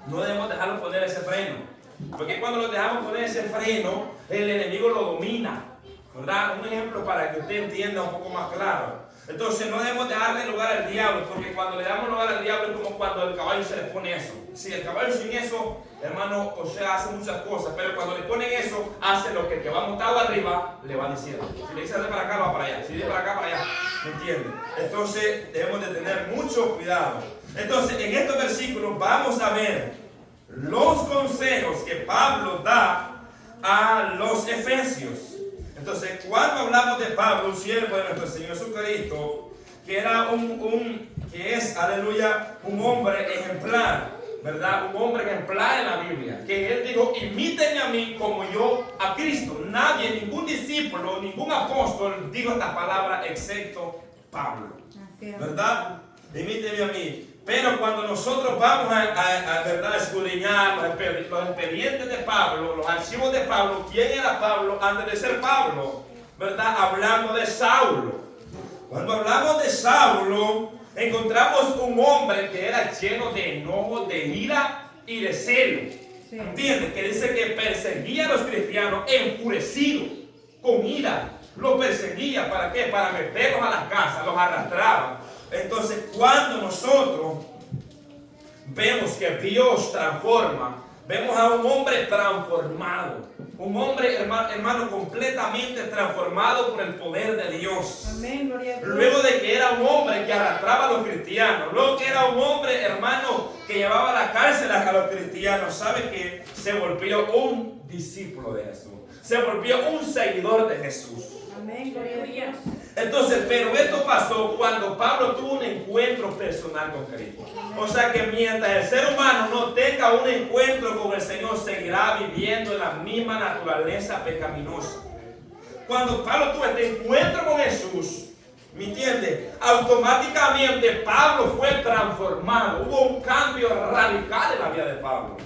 No debemos dejarlo poner ese freno. Porque cuando lo dejamos poner ese freno, el enemigo lo domina, ¿verdad? Un ejemplo para que usted entienda un poco más claro. Entonces no debemos darle lugar al diablo, porque cuando le damos lugar al diablo es como cuando el caballo se le pone eso. Si el caballo sin eso, hermano, o sea, hace muchas cosas, pero cuando le ponen eso, hace lo que el que va montado arriba le va diciendo. Si le dice de para acá, va para allá. Si dice para acá, para allá. ¿Me entiende? Entonces debemos de tener mucho cuidado. Entonces en estos versículos vamos a ver los consejos que Pablo da a los efesios. Entonces, cuando hablamos de Pablo, un siervo de nuestro Señor Jesucristo, que era que es, aleluya, un hombre ejemplar, ¿verdad? Un hombre ejemplar en la Biblia, que él dijo, imítenme a mí como yo a Cristo. Nadie, ningún discípulo, ningún apóstol dijo esta palabra excepto Pablo, ¿verdad? Imítenme a mí. Pero cuando nosotros vamos a verdad, escudriñar los expedientes de Pablo, los archivos de Pablo, ¿quién era Pablo antes de ser Pablo? ¿Verdad? Hablando de Saulo. Cuando hablamos de Saulo, encontramos un hombre que era lleno de enojo, de ira y de celo. Sí. ¿Entiendes? Que dice que perseguía a los cristianos enfurecido, con ira. Los perseguía, ¿para qué? Para meterlos a las casas, los arrastraba. Entonces, cuando nosotros vemos que Dios transforma, vemos a un hombre transformado, un hombre, hermano, completamente transformado por el poder de Dios. Amén, gloria a Dios. Luego de que era un hombre que arrastraba a los cristianos, luego que era un hombre, hermano, que llevaba a la cárcel a los cristianos, ¿sabe qué? Se volvió un discípulo de Jesús, se volvió un seguidor de Jesús. Amén, gloria a Dios. Entonces, pero esto pasó cuando Pablo tuvo un encuentro personal con Cristo. O sea que mientras el ser humano no tenga un encuentro con el Señor, seguirá viviendo en la misma naturaleza pecaminosa. Cuando Pablo tuvo este encuentro con Jesús, ¿me entiende? Automáticamente Pablo fue transformado. Hubo un cambio radical en la vida de Pablo,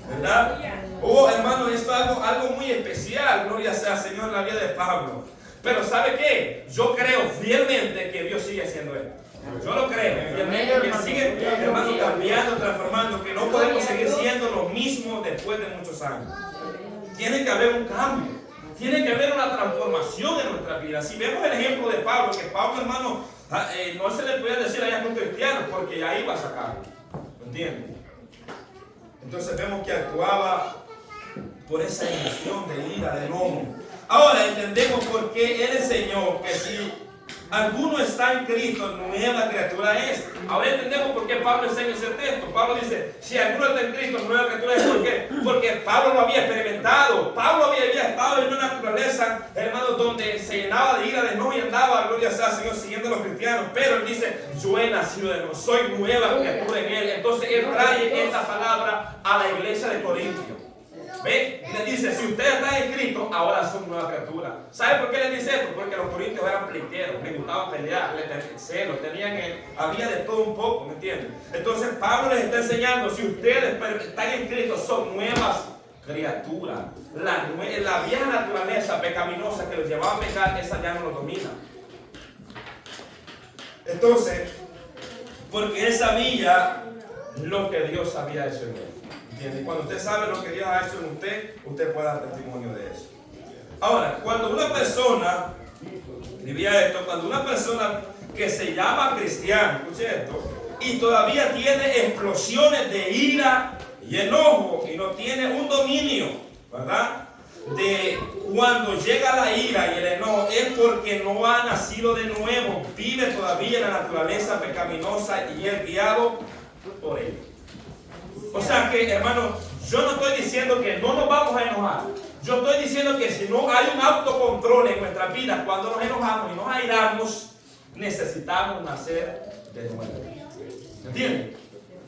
¿verdad? Hubo, hermano, esto es algo muy especial, gloria sea al Señor, en la vida de Pablo. Pero ¿sabe qué? Yo creo fielmente que Dios sigue haciendo esto. Yo lo creo fielmente, que sigue, hermano, cambiando, transformando, que no podemos seguir siendo lo mismo después de muchos años. Tiene que haber un cambio, tiene que haber una transformación en nuestra vida. Si vemos el ejemplo de Pablo, que Pablo, hermano, no se le podía decir allá con cristianos porque ya iba a sacarlo, ¿entiendes? Entonces vemos que actuaba por esa emoción de ira, de enojo. Ahora entendemos por qué Él enseñó que si alguno está en Cristo, nueva criatura es. Ahora entendemos por qué Pablo enseña ese texto. Pablo dice, si alguno está en Cristo, nueva criatura es. ¿Por qué? Porque Pablo lo había experimentado. Pablo había estado en una naturaleza, hermano, donde se llenaba de ira, de enojo y andaba, gloria sea al Señor, siguiendo a los cristianos. Pero Él dice, yo he nacido de nuevo, soy nueva criatura en Él. Entonces Él trae esta palabra a la iglesia de Corintio. ¿Ve? Y le dice, si ustedes están en Cristo, ahora son nueva criatura. ¿Sabe por qué les dice esto? Porque los corintios eran pleiteros, les gustaba pelear, les tenían celos, había de todo un poco, ¿me entienden? Entonces Pablo les está enseñando, si ustedes están en Cristo, son nuevas criaturas. La vieja naturaleza pecaminosa que los llevaba a pecar, esa ya no los domina. Entonces, porque él sabía lo que Dios había hecho en él. ¿Entiende? Y cuando usted sabe lo que Dios ha hecho en usted, usted puede dar testimonio de eso. Ahora, cuando una persona, diría esto, cuando una persona que se llama cristiano, escuche esto, y todavía tiene explosiones de ira y enojo y no tiene un dominio, ¿verdad? De cuando llega la ira y el enojo, es porque no ha nacido de nuevo, vive todavía en la naturaleza pecaminosa y es guiado por él. O sea que, hermano, yo no estoy diciendo que no nos vamos a enojar. Yo estoy diciendo que si no hay un autocontrol en nuestras vidas, cuando nos enojamos y nos airamos, necesitamos nacer de nuevo. ¿Entienden?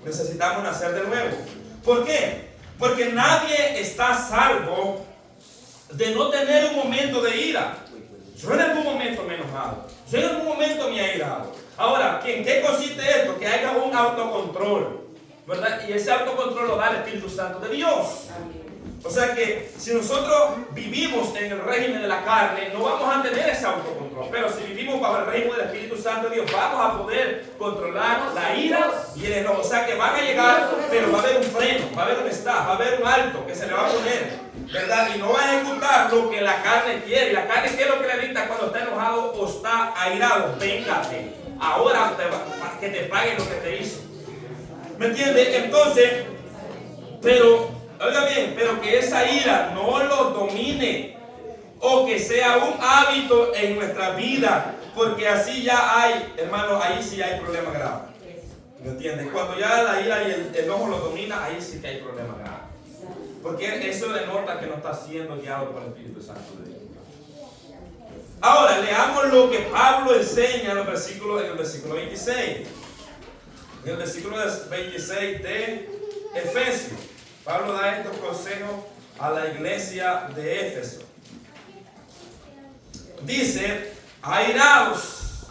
Necesitamos nacer de nuevo. ¿Por qué? Porque nadie está salvo de no tener un momento de ira. Yo en algún momento me he enojado. Yo en algún momento me he airado. Ahora, ¿en qué consiste esto? Que haya un autocontrol, ¿verdad? Y ese autocontrol lo da el Espíritu Santo de Dios. O sea que si nosotros vivimos en el régimen de la carne, no vamos a tener ese autocontrol. Pero si vivimos bajo el régimen del Espíritu Santo de Dios, vamos a poder controlar la ira y el enojo. O sea que van a llegar, pero va a haber un freno, va a haber un stop, va a haber un alto que se le va a poner, ¿verdad? Y no va a ejecutar lo que la carne quiere. Y la carne, ¿qué es lo que le dicta cuando está enojado o está airado? Véngate. Ahora que te paguen lo que te hizo. ¿Me entiendes? Entonces, pero oiga bien, pero que esa ira no lo domine o que sea un hábito en nuestra vida, porque así ya hay, hermano, ahí sí hay problema grave. ¿Me entiendes? Cuando ya la ira y el enojo lo domina, ahí sí que hay problema grave. Porque eso denota que no está siendo guiado por el Espíritu Santo de Dios. Ahora, leamos lo que Pablo enseña en el versículo 26. En el versículo 26 de Efesios. Pablo da estos consejos a la iglesia de Éfeso. Dice: airaos,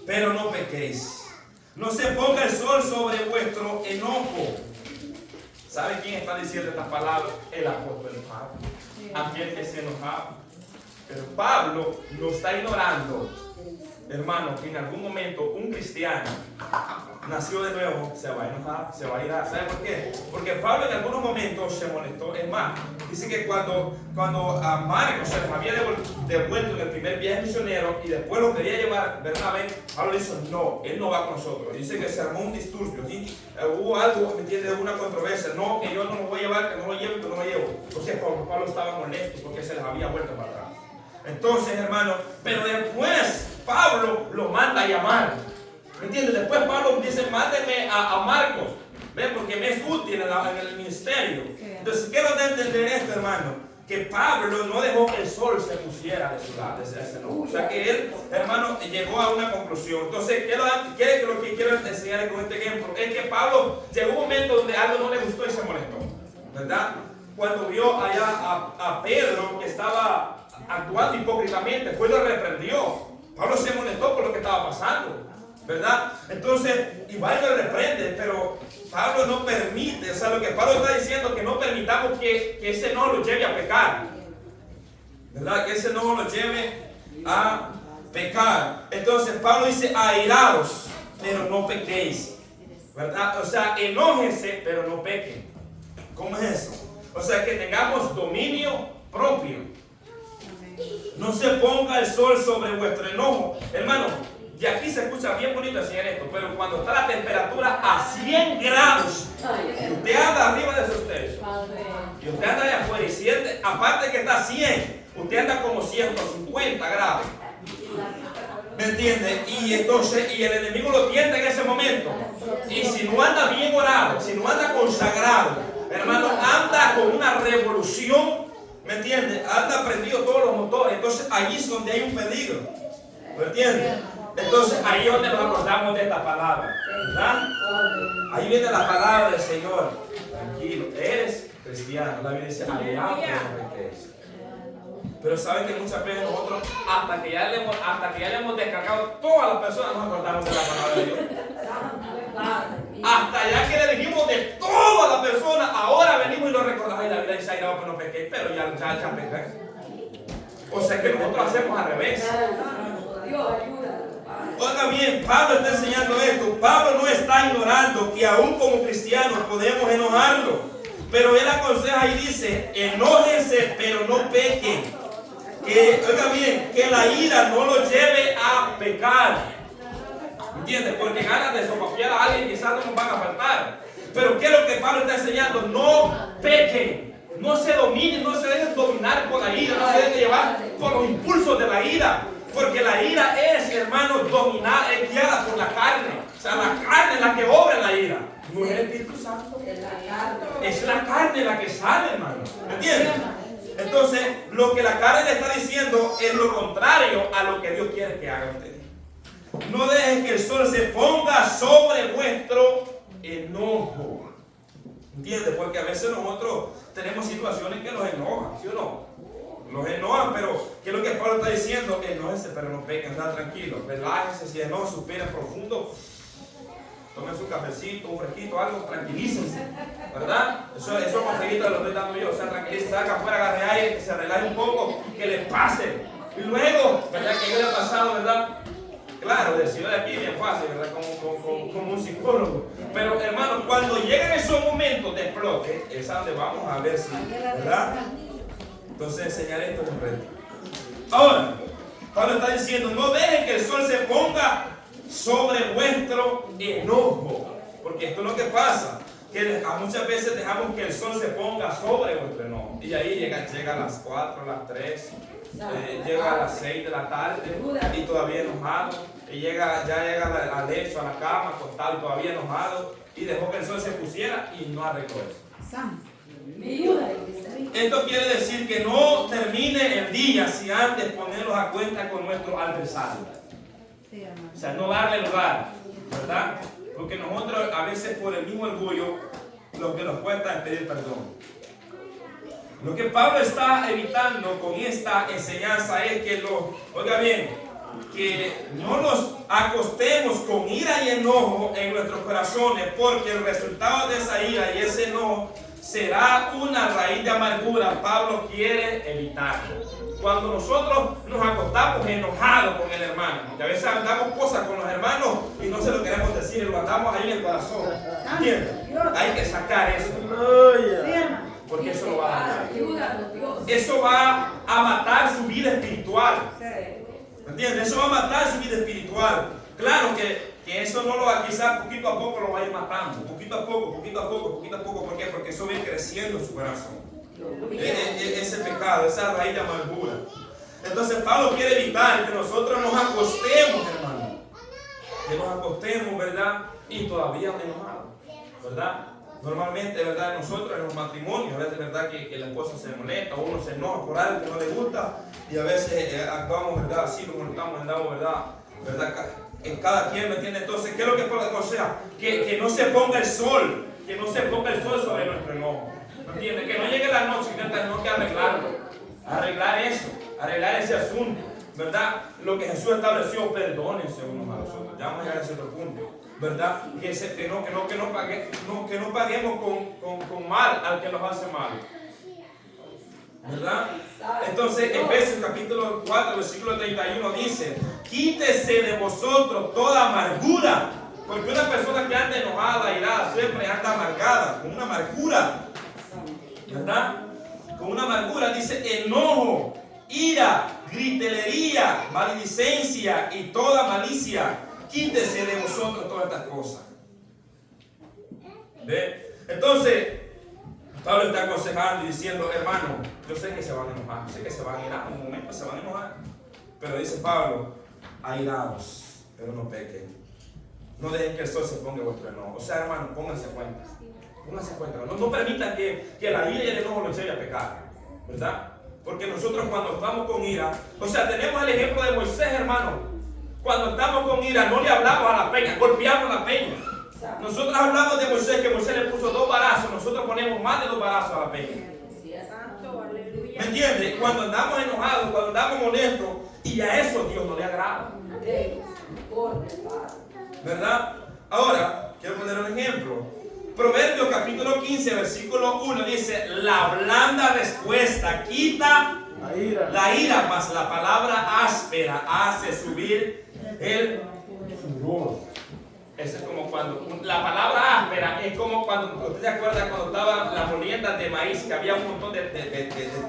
pero no pequéis. No se ponga el sol sobre vuestro enojo. ¿Sabe quién está diciendo estas palabras? El apóstol Pablo. Aquel que se enojaba. Pero Pablo no está ignorando, hermano, que en algún momento un cristiano nació de nuevo, se va a enojar, se va a irar. ¿Sabe por qué? Porque Pablo en algunos momentos se molestó. Es más, dice que cuando a Marcos se les había devuelto en el primer viaje misionero y después lo quería llevar Bernabé, Pablo le dijo: no, él no va con nosotros. Dice que se armó un disturbio, ¿sí? Hubo algo, ¿me entiendes? Una controversia. No, que yo no lo voy a llevar, que no lo llevo, que no lo llevo. Entonces Pablo estaba molesto porque se les había vuelto para atrás. Entonces, hermano, pero después Pablo lo manda a llamar. ¿Me entiendes? Después Pablo dice: mándenme a Marcos, ¿ven? Porque me es útil en el ministerio. Entonces, quiero entender esto, hermano, que Pablo no dejó que el sol se pusiera de su lado, o sea que él, hermano, llegó a una conclusión. Entonces, lo que quiero enseñarles con este ejemplo es que Pablo llegó a un momento donde algo no le gustó y se molestó, ¿verdad? Cuando vio allá a Pedro que estaba actuando hipócritamente, fue y lo reprendió. Pablo se molestó por lo que estaba pasando, ¿verdad? Entonces, igual lo reprende, pero Pablo no permite, o sea, lo que Pablo está diciendo, que no permitamos que ese no lo lleve a pecar, ¿verdad? Que ese no lo lleve a pecar. Entonces, Pablo dice: airaos, pero no pequéis, ¿verdad? O sea, enójense, pero no pequen. ¿Cómo es eso? O sea, que tengamos dominio propio. No se ponga el sol sobre vuestro enojo. Hermano, y aquí se escucha bien bonito enseñar esto, pero cuando está la temperatura a 100 grados y usted anda arriba de esos techos y usted anda allá afuera y siente, aparte que está a 100, usted anda como 150 grados. ¿Me entiende? Y entonces, y el enemigo lo tienta en ese momento. Y si no anda bien orado, si no anda consagrado, hermano, anda con una revolución. ¿Me entiendes? Anda prendido todos los motores. Entonces allí es donde hay un peligro. ¿Me entiendes? Entonces ahí es donde nos acordamos de esta palabra, ¿verdad? Ahí viene la palabra del Señor. Tranquilo, eres cristiano. La Biblia dice: airaos, pero no pequéis. Pero saben que muchas veces nosotros, hasta que ya le hemos descargado, todas las personas nos acordamos de la palabra de Dios. Hasta ya que le dijimos de todas las personas, ahora venimos y lo recordamos. Y la Biblia dice: airaos, pero no pequéis, pero ya pequéis. O sea que nosotros hacemos al revés. Oiga bien, Pablo está enseñando esto. Pablo no está ignorando que aún como cristianos podemos enojarlo. Pero él aconseja y dice, enójense, pero no pequen. Oiga bien, que la ira no lo lleve a pecar. ¿Entiendes? Porque ganas de sopapear a alguien quizás no nos van a faltar. Pero ¿qué es lo que Pablo está enseñando? No pequen. No se dominen, no se dejen dominar por la ira, no se dejen llevar por los impulsos de la ira. Porque la ira es, hermano, dominada, es guiada por la carne. O sea, la carne es la que obra en la ira. No es el Espíritu Santo. Es la carne la que sale, hermano. ¿Me entiendes? Entonces, lo que la carne le está diciendo es lo contrario a lo que Dios quiere que haga usted. No dejen que el sol se ponga sobre vuestro enojo. ¿Entiendes? Porque a veces nosotros tenemos situaciones que nos enojan, ¿sí o no? Nos enojan, pero ¿qué es lo que Pablo está diciendo? Enójense, pero no pequen, están tranquilos, relájense, si enojan, suspiren profundo, tomen su cafecito, un fresquito, algo, tranquilícense, ¿verdad? Eso consejito lo estoy dando yo, o sea, tranquilícense, salgan afuera, agarre aire, que se relaje un poco, que les pase. Y luego, ¿verdad? Que yo le ha pasado, ¿verdad? Claro, decirlo de aquí bien fácil, ¿verdad? Como un psicólogo. Pero hermano, cuando llegan esos momentos de explote, es a donde vamos a ver si, ¿verdad? Entonces enseñar esto es un reto. Ahora, Pablo está diciendo, no dejen que el sol se ponga sobre vuestro enojo. Porque esto es lo que pasa, que muchas veces dejamos que el sol se ponga sobre vuestro enojo. Y ahí llega a las 4, a las 3, llega a las 6 de la tarde y todavía enojado. Y ya llega al lecho, a la cama, acostado y todavía enojado. Y dejó que el sol se pusiera y no arregló eso. Esto quiere decir que no termine el día sin antes ponerlos a cuenta con nuestro adversario. O sea, no darle lugar, ¿verdad? Porque nosotros a veces por el mismo orgullo lo que nos cuesta es pedir perdón. Lo que Pablo está evitando con esta enseñanza es que oiga bien, que no nos acostemos con ira y enojo en nuestros corazones, porque el resultado de esa ira y ese enojo será una raíz de amargura. Pablo quiere evitarlo. Cuando nosotros nos acostamos enojados con el hermano, que a veces andamos cosas con los hermanos y no se lo queremos decir, y lo andamos ahí en el corazón. ¿Entiendes? Hay que sacar eso. Porque eso lo va a matar. Eso va a matar su vida espiritual. ¿Entiendes? Eso va a matar su vida espiritual. Claro que eso no lo va, quizás poquito a poco lo va a ir matando. Poquito a poco, poquito a poco, poquito a poco. ¿Por qué? Porque eso va a ir creciendo en su corazón. Ese pecado, esa raíz de amargura. Entonces Pablo quiere evitar que nosotros nos acostemos, hermano. Que nos acostemos, ¿verdad? Y todavía enojados, ¿verdad? Normalmente, ¿verdad? Nosotros en los matrimonios, a veces, ¿verdad? Que la esposa se molesta, o uno se enoja por algo que no le gusta, y a veces actuamos, ¿verdad? Así como andamos, ¿verdad? En cada quien, ¿me entiende? Entonces, ¿qué es lo que Pablo aconseja? Que no se ponga el sol, que no se ponga el sol sobre nuestro enojo, ¿me entiende? Que no llegue la noche y tenemos que arreglarlo, arreglar eso, arreglar ese asunto, ¿verdad? Lo que Jesús estableció, perdónense unos a los otros, ya vamos a llegar a ese otro punto. ¿Verdad? Que no paguemos con mal al que nos hace mal. ¿Verdad? Entonces, Efesios capítulo 4, versículo 31 dice: quítese de vosotros toda amargura. Porque una persona que anda enojada, irada, siempre anda amargada, con una amargura. ¿Verdad? Con una amargura, dice enojo, ira, gritería, maledicencia y toda malicia. Quítese de vosotros todas estas cosas. ¿Ve? Entonces, Pablo está aconsejando y diciendo, hermano, yo sé que se van a enojar, sé que se van a irar, en un momento se van a enojar. Pero dice Pablo, airaos, pero no pequen. No dejen que el sol se ponga en vuestro enojo. O sea, hermano, pónganse cuenta. Pónganse cuenta. No permitan que la ira y el enojo los lleve a pecar. ¿Verdad? Porque nosotros cuando estamos con ira, o sea, tenemos el ejemplo de Moisés, hermano. Cuando estamos con ira, no le hablamos a la peña, golpeamos la peña. Nosotros hablamos de Moisés, que Moisés le puso 2 varazos, nosotros ponemos más de 2 varazos a la peña. ¿Me entiendes? Cuando andamos enojados, cuando andamos molestos, y a eso Dios no le agrada. ¿Verdad? Ahora, quiero poner un ejemplo. Proverbios capítulo 15, versículo 1 dice: la blanda respuesta quita la ira, mas la palabra áspera hace subir el furor. Eso es como cuando, la palabra áspera es como cuando, usted se acuerda cuando estaban las moliendas de maíz, que había un montón de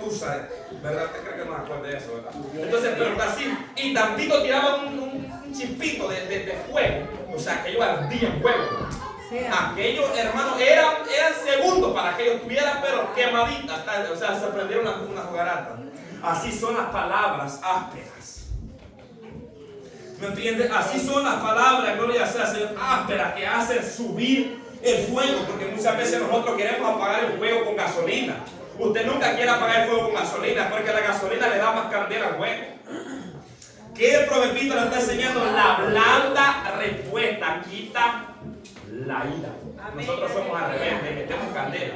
tusa, ¿verdad? Usted cree que no se acuerda de eso, ¿verdad? Entonces, pero así, y tantito tiraban un chispito de fuego, o sea, aquello ardía en fuego. Aquellos, hermanos, eran segundos para que ellos estuvieran, pero quemaditas, o sea, se prendieron una hogarata. Así son las palabras ásperas. ¿Me entiendes? Así son las palabras, gloria sea, Señor, ásperas, que hacen subir el fuego, porque muchas veces nosotros queremos apagar el fuego con gasolina. Usted nunca quiere apagar el fuego con gasolina, porque la gasolina le da más candela al fuego. ¿Qué el proverbista le está enseñando? La blanda respuesta quita la ira. Nosotros somos al revés, le metemos candela.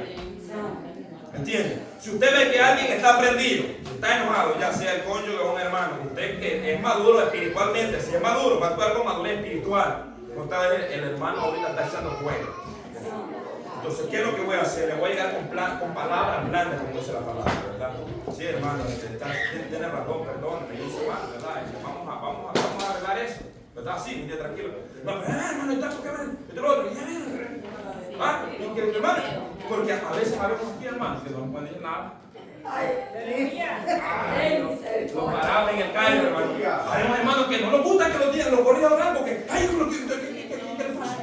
¿Entiende? Si usted ve que alguien está prendido, está enojado, ya sea el cónyuge o un hermano, usted que es maduro espiritualmente, si es maduro, va a actuar con madurez espiritual. Usted ve el hermano ahorita está echando fuego. Entonces, ¿qué es lo que voy a hacer? Le voy a llegar con palabras blandas, como dice la palabra, ¿verdad? Sí, hermano, tiene razón, perdóneme, yo hice mal, ¿verdad? Vamos a arreglar eso, ¿verdad? Sí, un día tranquilo. No, pero hermano, está porque esto lo otro, hermano, porque a veces sabemos aquí, hermano, que no pueden decir nada. Lo paraban en el calle, hermano. Hay unos hermanos que no nos gusta que los digan, los corridos orando, porque, ay, ¿qué le pasa?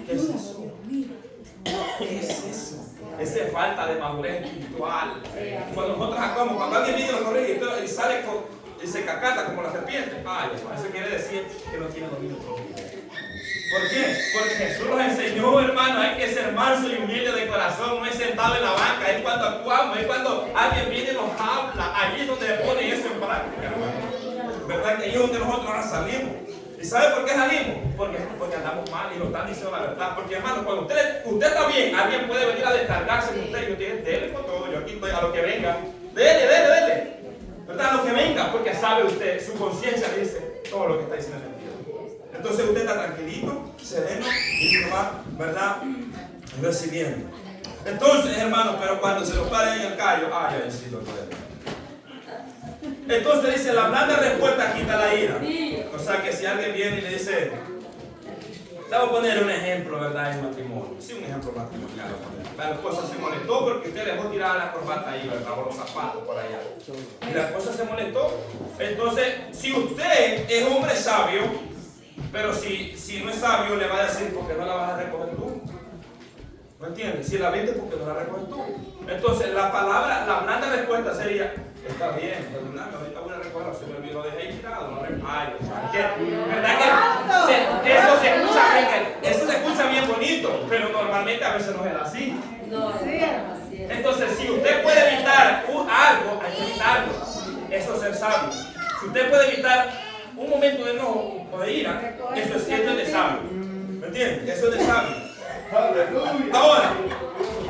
¿Qué es eso? ¿Qué es eso? Esa es falta de madurez espiritual. Cuando nosotros actuamos, cuando alguien viene y nos corrige y sale y se cacata como la serpiente, ay, eso quiere decir que no tiene dominio propio. ¿Por qué? Porque Jesús nos enseñó, hermano, hay que ser manso y humilde de corazón, no es sentado en la banca, es cuando actuamos, es cuando alguien viene y nos habla, allí es donde pone eso en práctica, hermano. ¿Verdad? Que ahí es donde nosotros ahora salimos. ¿Y sabe por qué salimos? Porque andamos mal y nos están diciendo la verdad. Porque, hermano, cuando usted está bien, alguien puede venir a descargarse en usted y yo tiene, dele con todo, yo aquí estoy a lo que venga. Dele. ¿Verdad? A lo que venga, porque sabe usted, su conciencia le dice todo lo que está diciendo. Entonces usted está tranquilito, sereno y lo va, ¿verdad? Recibiendo. Entonces, hermano, pero cuando se lo paren en el callo, ay, sí, lo puede. Entonces dice, la blanda respuesta quita la ira. O sea que si alguien viene y le dice, te voy a poner un ejemplo, ¿verdad? En matrimonio. Sí, un ejemplo matrimonial. La esposa se molestó porque usted dejó tirada la corbata ahí, ¿verdad? O los zapatos por allá. Y la esposa se molestó. Entonces, si usted es hombre sabio, pero si no es sabio, le va a decir, ¿por qué no la vas a recoger tú? ¿Me entiendes? Si la viste, ¿por qué no la recoges tú? Entonces, la blanda respuesta sería, está bien, perdóname, ahorita voy a recogerlo, se me olvidó, dejé ahí tirado, no repayo. ¿Verdad que eso se escucha bien bonito, pero normalmente a veces no es así? No, entonces, si usted puede evitar algo, hay que evitarlo. Eso es ser sabio. Si usted puede evitar un momento de enojo o de ira, eso es de sabio. ¿Me entiendes? Eso es de sabio. Ahora,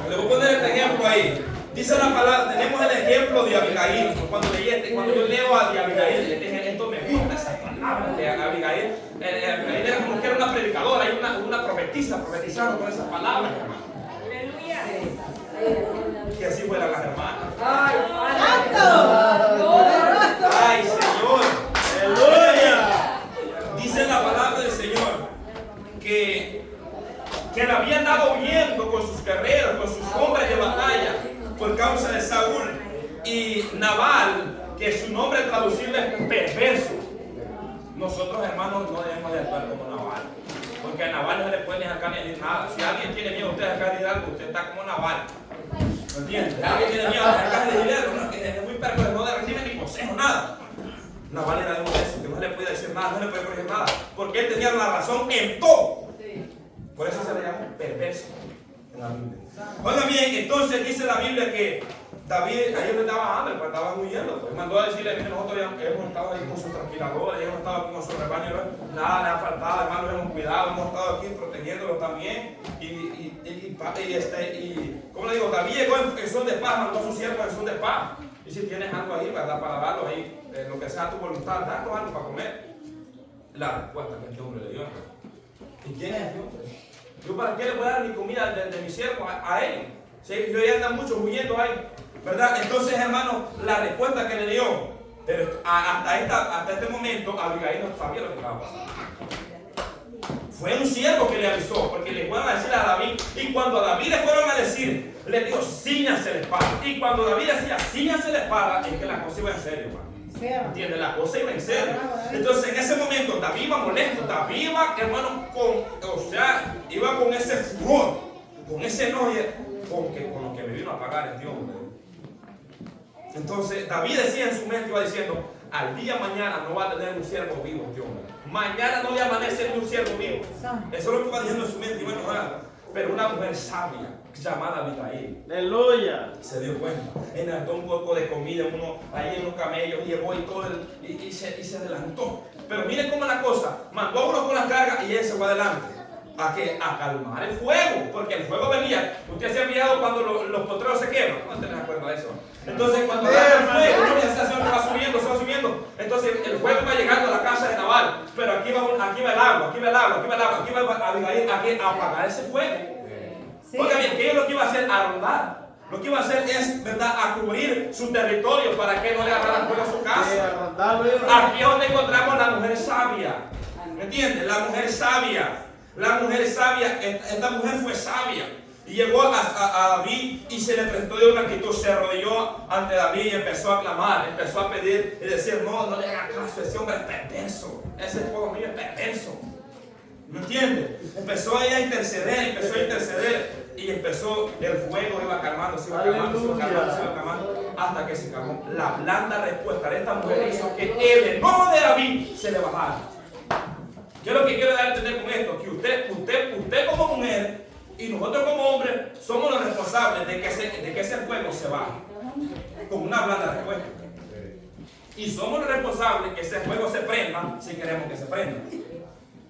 le voy a poner este ejemplo ahí. Dice la palabra, tenemos el ejemplo de Abigail. Cuando yo leo a Abigail, esto me gusta esa palabra de Abigail. Abigail era como que era una predicadora, hay una profetisa, profetizando con esas palabras, hermano. Que así fueran las hermanas. ¡Ay, Señor! ¡Aleluya! Dice la palabra del Señor que le habían dado huyendo con sus guerreros, con sus hombres de batalla por causa de Saúl y Nabal, que su nombre traducible es perverso. Nosotros, hermanos, no debemos de actuar como Nabal, porque a Nabal no se le puede ni sacar ni nada. Si alguien tiene miedo a usted de sacar algo, usted está como Nabal. ¿Me entiendes? Si alguien tiene miedo a sacar algo, que es muy perverso, no recibe ni consejo, nada. Nabal era de uno de esos, que no se le podía decir nada, no se le podía corregir nada, porque él tenía la razón en todo. Por eso se le llama perverso en la Biblia. Oiga bien, entonces dice la Biblia que David, a ellos les daba hambre, pues estaban huyendo. Pues mandó a decirle que nosotros hemos estado ahí con sus tranquiladores, hemos estado aquí con su rebaño, nada les ha faltado, hermanos, hemos cuidado, hemos estado aquí protegiéndolos también. ¿Cómo le digo? David llegó en son de paz, mandó a sus siervos en son de paz. Y si tienes algo ahí, ¿verdad? Para darlo ahí, lo que sea tu voluntad, danos algo para comer. La respuesta que este hombre le dio. ¿Y quién es este hombre? ¿Yo para qué le voy a dar mi comida de mi siervo a él? ¿Sí? Yo ya andan muchos huyendo ahí, ¿verdad? Entonces, hermano, la respuesta que le dio, pero hasta este momento, Abigail no sabía lo que estaba pasando. Fue un siervo que le avisó, porque le fueron a decir a David, y cuando a David le fueron a decir, le dijo, cíñase la espada. Y cuando David decía, cíñase la espada, es que la cosa iba en serio, hermano. ¿Entiendes? La cosa iba en serio. Entonces en ese momento David iba molesto, David iba, hermano, iba con ese furor, con ese enojo, con lo que me vino a pagar este hombre. Entonces David decía en su mente, iba diciendo, al día mañana no va a tener un siervo vivo este hombre. Mañana no le amanece ni un siervo vivo. Eso es lo que iba diciendo en su mente, iba enojado. Pero una mujer sabia llamada Abigail, Aleluya, se dio cuenta, enartó un poco de comida ahí en los camellos, llevó y todo y se adelantó. Pero miren cómo es la cosa, mandó a uno con la carga y él se fue adelante a calmar el fuego, porque el fuego venía. Usted se ha fijado cuando los potreros se queman, no te acuerdas de eso. Entonces cuando el fuego, una organización que va subiendo, entonces el fuego va llegando a la casa de Nabal, pero aquí va el agua, aquí va Abigail a apagar ese fuego. Oiga bien, ¿qué es lo que iba a hacer? A rondar. Lo que iba a hacer es, ¿verdad?, a cubrir su territorio para que no le agarraran fuego a su casa. Aquí es donde encontramos la mujer sabia. ¿Me entiendes? La mujer sabia. La mujer sabia, esta mujer fue sabia. Y llegó a David y se le presentó de una actitud, se arrodilló ante David y empezó a clamar, empezó a pedir y decir, no le haga caso, ese hombre es perverso, ese esposo mío es perverso. ¿Me entiendes? Empezó ella a interceder y empezó, el fuego iba calmando, se iba calmando, hasta que se calmó. La blanda respuesta de esta mujer hizo que el enojo de David se le bajara. Yo lo que quiero dar a entender con esto, que usted como mujer y nosotros como hombres somos los responsables de que ese fuego se baje con una blanda respuesta. Y somos los responsables que ese fuego se prenda si queremos que se prenda.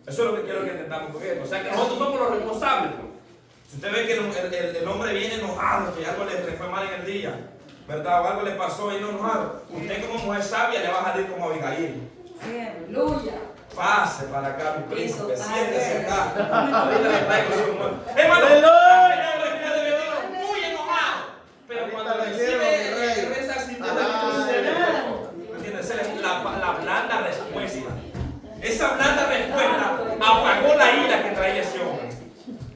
Eso es lo que quiero que entendamos con esto. O sea que nosotros somos los responsables. Si usted ve que el hombre viene enojado, que algo le fue mal en el día, ¿verdad? O algo le pasó y no enojado, usted como mujer sabia le va a salir como Abigail. Aleluya. Pase para acá, mi príncipe, siéntese acá. Hermano, muy enojado. Pero cuando recibe esa actitud de la blanda respuesta. Esa blanda respuesta apagó la ira que traía ese hombre.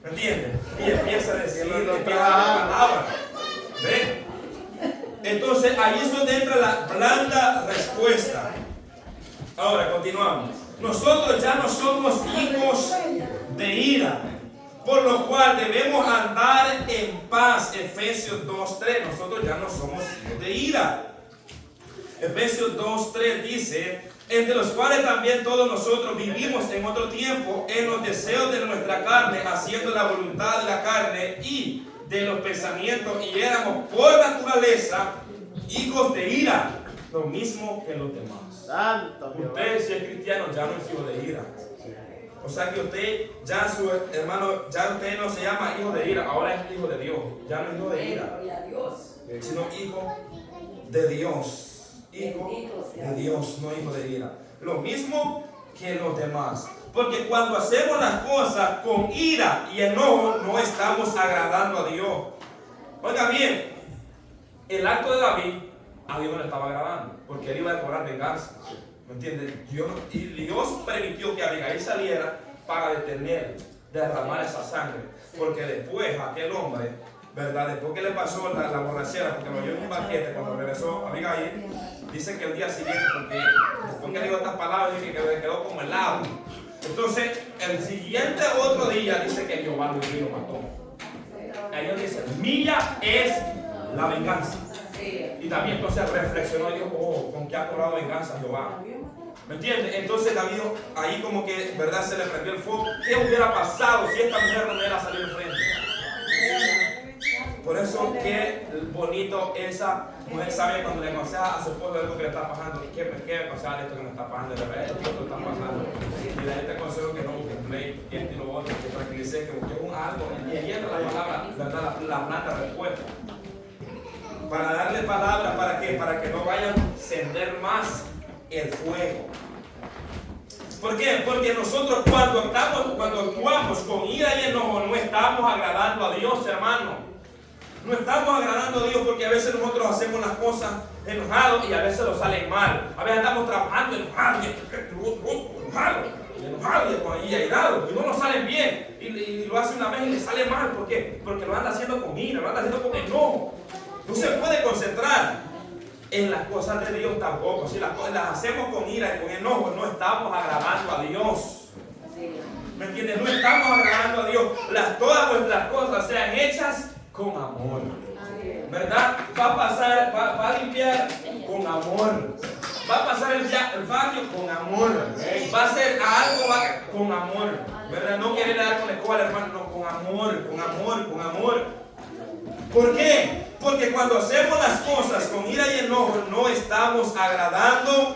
¿Me entiendes? Y empieza a decir, empieza a dar palabras. ¿Ven? Entonces ahí es donde entra la blanda respuesta. Ahora continuamos. Nosotros ya no somos hijos de ira, por lo cual debemos andar en paz. Efesios 2:3. Nosotros ya no somos hijos de ira. Efesios 2:3 dice, entre los cuales también todos nosotros vivimos en otro tiempo en los deseos de nuestra carne, haciendo la voluntad de la carne y de los pensamientos, y éramos por naturaleza hijos de ira, lo mismo que los demás. Santo, usted, si es cristiano, ya no es hijo de ira. O sea que usted, ya su hermano, ya usted no se llama hijo de ira, ahora es hijo de Dios. Ya no es hijo de ira, sino hijo de Dios. Hijo de Dios, no hijo de ira. Lo mismo que los demás. Porque cuando hacemos las cosas con ira y enojo, no estamos agradando a Dios. Oiga bien, el acto de David a Dios no le estaba agradando, porque él iba a cobrar venganza. ¿Me entiendes? Dios permitió que Abigail saliera para detener, derramar esa sangre. Porque después aquel hombre, ¿verdad? Después que le pasó la borrachera, porque lo oyó en un banquete, cuando regresó Abigail, dice que el día siguiente, porque después que le dijo estas palabras, dice que quedó como helado. Entonces, el siguiente otro día, dice que Jehová lo mató. Ellos dicen, mía es la venganza. Y también entonces reflexionó y dijo, oh, ¿con qué ha cobrado venganza Jehová? ¿Me entiendes? Entonces David ahí como que, ¿verdad? Se le prendió el fuego. ¿Qué hubiera pasado si esta mujer no hubiera salido enfrente? Por eso, qué bonito esa mujer sabe cuando le aconseja a su esposo algo que le está pasando. ¿Qué me aconseja esto que me está pasando? De verdad, esto que está pasando. Y la gente aconseja que no busque play, y lo otro, que tranquilice, que busque algo. Y ahí entra la palabra, ¿verdad? La planta respuesta. Para darle palabra, ¿para qué? Para que no vaya a encender más el fuego. ¿Por qué? Porque nosotros cuando actuamos con ira y enojo no estamos agradando a Dios, hermano. No estamos agradando a Dios porque a veces nosotros hacemos las cosas enojados y a veces nos salen mal. A veces andamos trabajando enojados y airados y no nos sale y lo hace una vez y le sale mal. ¿Por qué? Porque lo anda haciendo con ira, lo anda haciendo con enojo. No se puede concentrar en las cosas de Dios tampoco. Si las hacemos con ira y con enojo, no estamos agradando a Dios. ¿Me entiendes? No estamos agradando a Dios. Todas vuestras cosas sean hechas con amor. ¿Verdad? Va a pasar, va a limpiar con amor. Va a pasar el patio con amor. Va a hacer algo con amor. ¿Verdad? No querer dar con la escuela, hermano, no, con amor, con amor, con amor. ¿Por qué? Porque cuando hacemos las cosas con ira y enojo, no estamos agradando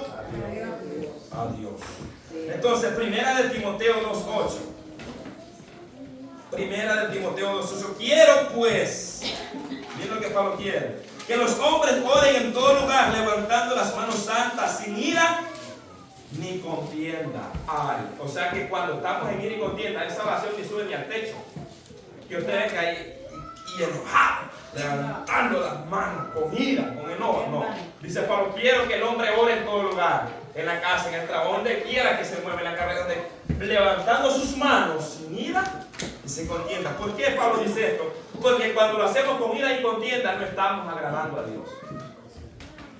a Dios. Entonces, primera de Timoteo 2:8. Primera de Timoteo 2:8. Quiero pues, miren lo que Pablo quiere, que los hombres oren en todo lugar, levantando las manos santas, sin ira ni contienda. O sea que cuando estamos en ira y contienda, esa oración ni sube ni al techo. Que ustedes caen y enojados, levantando las manos con ira, con enojo. No. Dice Pablo, quiero que el hombre ore en todo lugar, en la casa, en el trabajo, donde quiera que se mueva, en la carrera, levantando sus manos sin ira y sin contienda. ¿Por qué Pablo dice esto? Porque cuando lo hacemos con ira y contienda, no estamos agradando a Dios.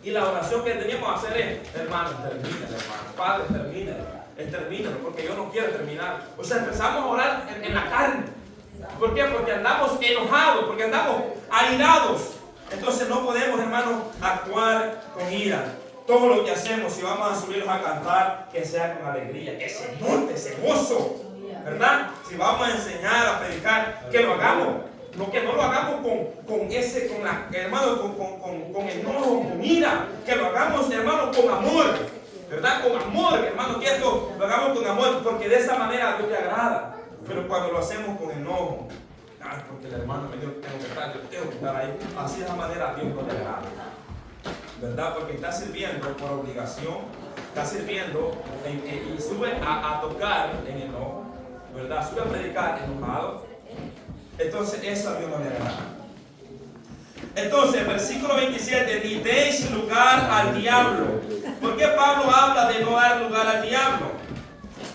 Y la oración que teníamos que hacer es, hermano, termínalo, hermano. Padre, termínalo, porque yo no quiero terminar. O sea, empezamos a orar en la carne. ¿Por qué? Porque andamos enojados, porque andamos airados. Entonces no podemos, hermanos, actuar con ira. Todo lo que hacemos, si vamos a subirnos a cantar, que sea con alegría, que se note ese gozo, ¿verdad? Si vamos a enseñar, a predicar, que lo hagamos. No, que no lo hagamos con enojo, con ira. Que lo hagamos, hermano, con amor. ¿Verdad? Con amor, hermano, que esto lo hagamos con amor, porque de esa manera a Dios le agrada. Pero cuando lo hacemos con enojo, porque el hermano me dijo que tengo que estar, yo tengo que estar ahí, así de esa manera a Dios no le agrada. ¿Verdad? Porque está sirviendo por obligación, está sirviendo y sube a tocar en enojo, ¿verdad? Sube a predicar enojado. Entonces eso a Dios no le agrada. Entonces, versículo 27, ni deis lugar al diablo. ¿Por qué Pablo habla de no dar lugar al diablo?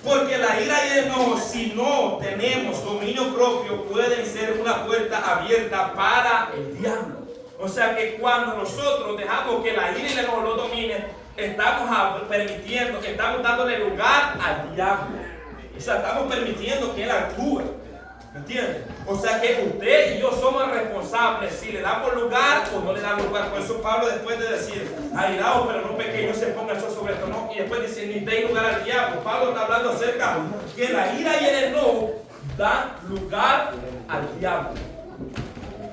Porque la ira y el enojo, si no tenemos dominio propio, pueden ser una puerta abierta para el diablo. O sea que cuando nosotros dejamos que la ira y el enojo lo dominen, estamos permitiendo, estamos dándole lugar al diablo. O sea, estamos permitiendo que él actúe. ¿Me entiendes? O sea que usted y yo somos responsables si le damos lugar o no le damos lugar. Por eso Pablo, después de decir, airaos pero no pequeños, se ponga el sol sobre esto, no. Y después dice, ni deis lugar al diablo. Pablo está hablando acerca que la ira y el enojo dan lugar al diablo.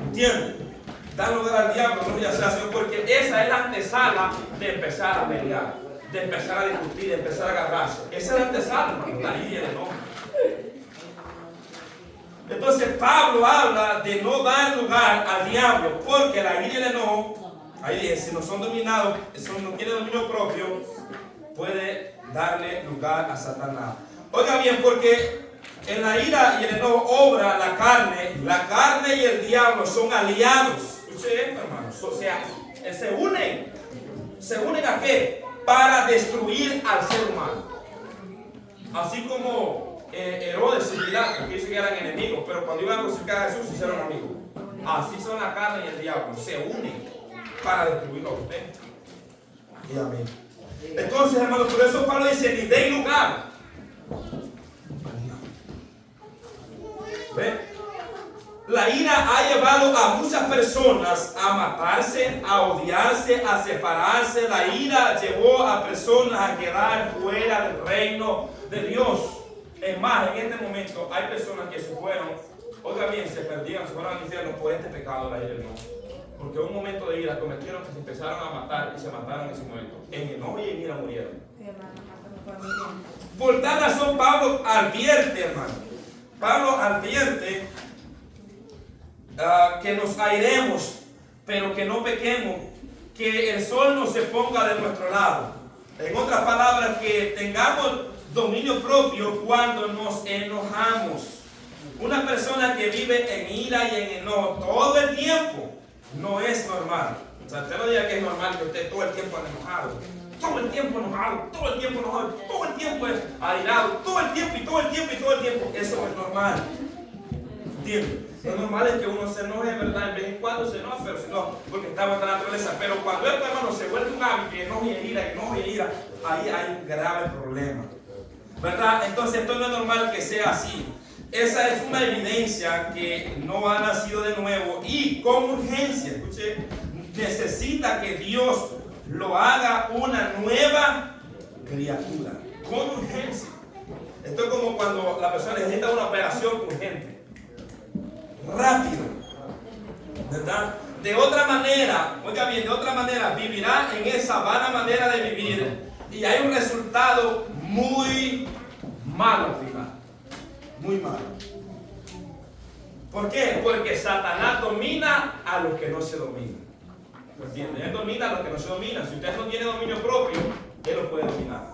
¿Entiendes? Dan lugar al diablo, no ya sea, sino porque esa es la antesala de empezar a pelear, de empezar a discutir, de empezar a agarrarse. Esa es la antesala, la ira y el enojo. Entonces Pablo habla de no dar lugar al diablo, porque la ira y el enojo, ahí dice, si no son dominados, eso no tiene dominio propio, puede darle lugar a Satanás. Oiga bien, porque en la ira y el enojo obra la carne y el diablo son aliados. Escuche esto, hermanos, o sea, se unen ¿a qué? Para destruir al ser humano. Así como Herodes y Pilato, que dice que eran enemigos, pero cuando iban a crucificar a Jesús se hicieron amigos. Así son la carne y el diablo, se unen para destruirlo a usted. Y a mí. Entonces, hermanos, por eso Pablo dice, ni deis lugar. ¿Ve? La ira ha llevado a muchas personas a matarse, a odiarse, a separarse. La ira llevó a personas a quedar fuera del reino de Dios. Es más, en este momento hay personas que se fueron, oiga bien, se perdieron, se fueron al infierno por este pecado de la ira y el enojo. Porque en un momento de ira cometieron que se empezaron a matar y se mataron en ese momento. En enojo y en ira murieron. Por tal razón Pablo advierte, hermano. Pablo advierte que nos airemos, pero que no pequemos, que el sol no se ponga de nuestro lado. En otras palabras, que tengamos dominio propio cuando nos enojamos. Una persona que vive en ira y en enojo todo el tiempo no es normal. O sea, usted no diga que es normal que usted todo el tiempo enojado. Todo el tiempo enojado, todo el tiempo enojado, todo el tiempo airado, todo el tiempo y todo el tiempo y todo el tiempo. Eso no es normal. ¿Entiendes? Lo normal es que uno se enoje, ¿verdad? En vez en cuando se enoja, pero si no, porque está en nuestra naturaleza. Pero cuando esto, hermano, se vuelve un hábito, enojo y ira, ahí hay un grave problema, ¿verdad? Entonces esto no es normal que sea así. Esa es una evidencia que no ha nacido de nuevo y con urgencia, escuche, necesita que Dios lo haga una nueva criatura, con urgencia. Esto es como cuando la persona necesita una operación urgente, rápido, ¿verdad? De otra manera, oiga bien, de otra manera vivirá en esa vana manera de vivir y hay un resultado muy malo al final, muy malo. ¿Por qué? Porque Satanás domina a los que no se dominan. ¿Entienden? Él domina a los que no se dominan. Si usted no tiene dominio propio, él lo puede dominar.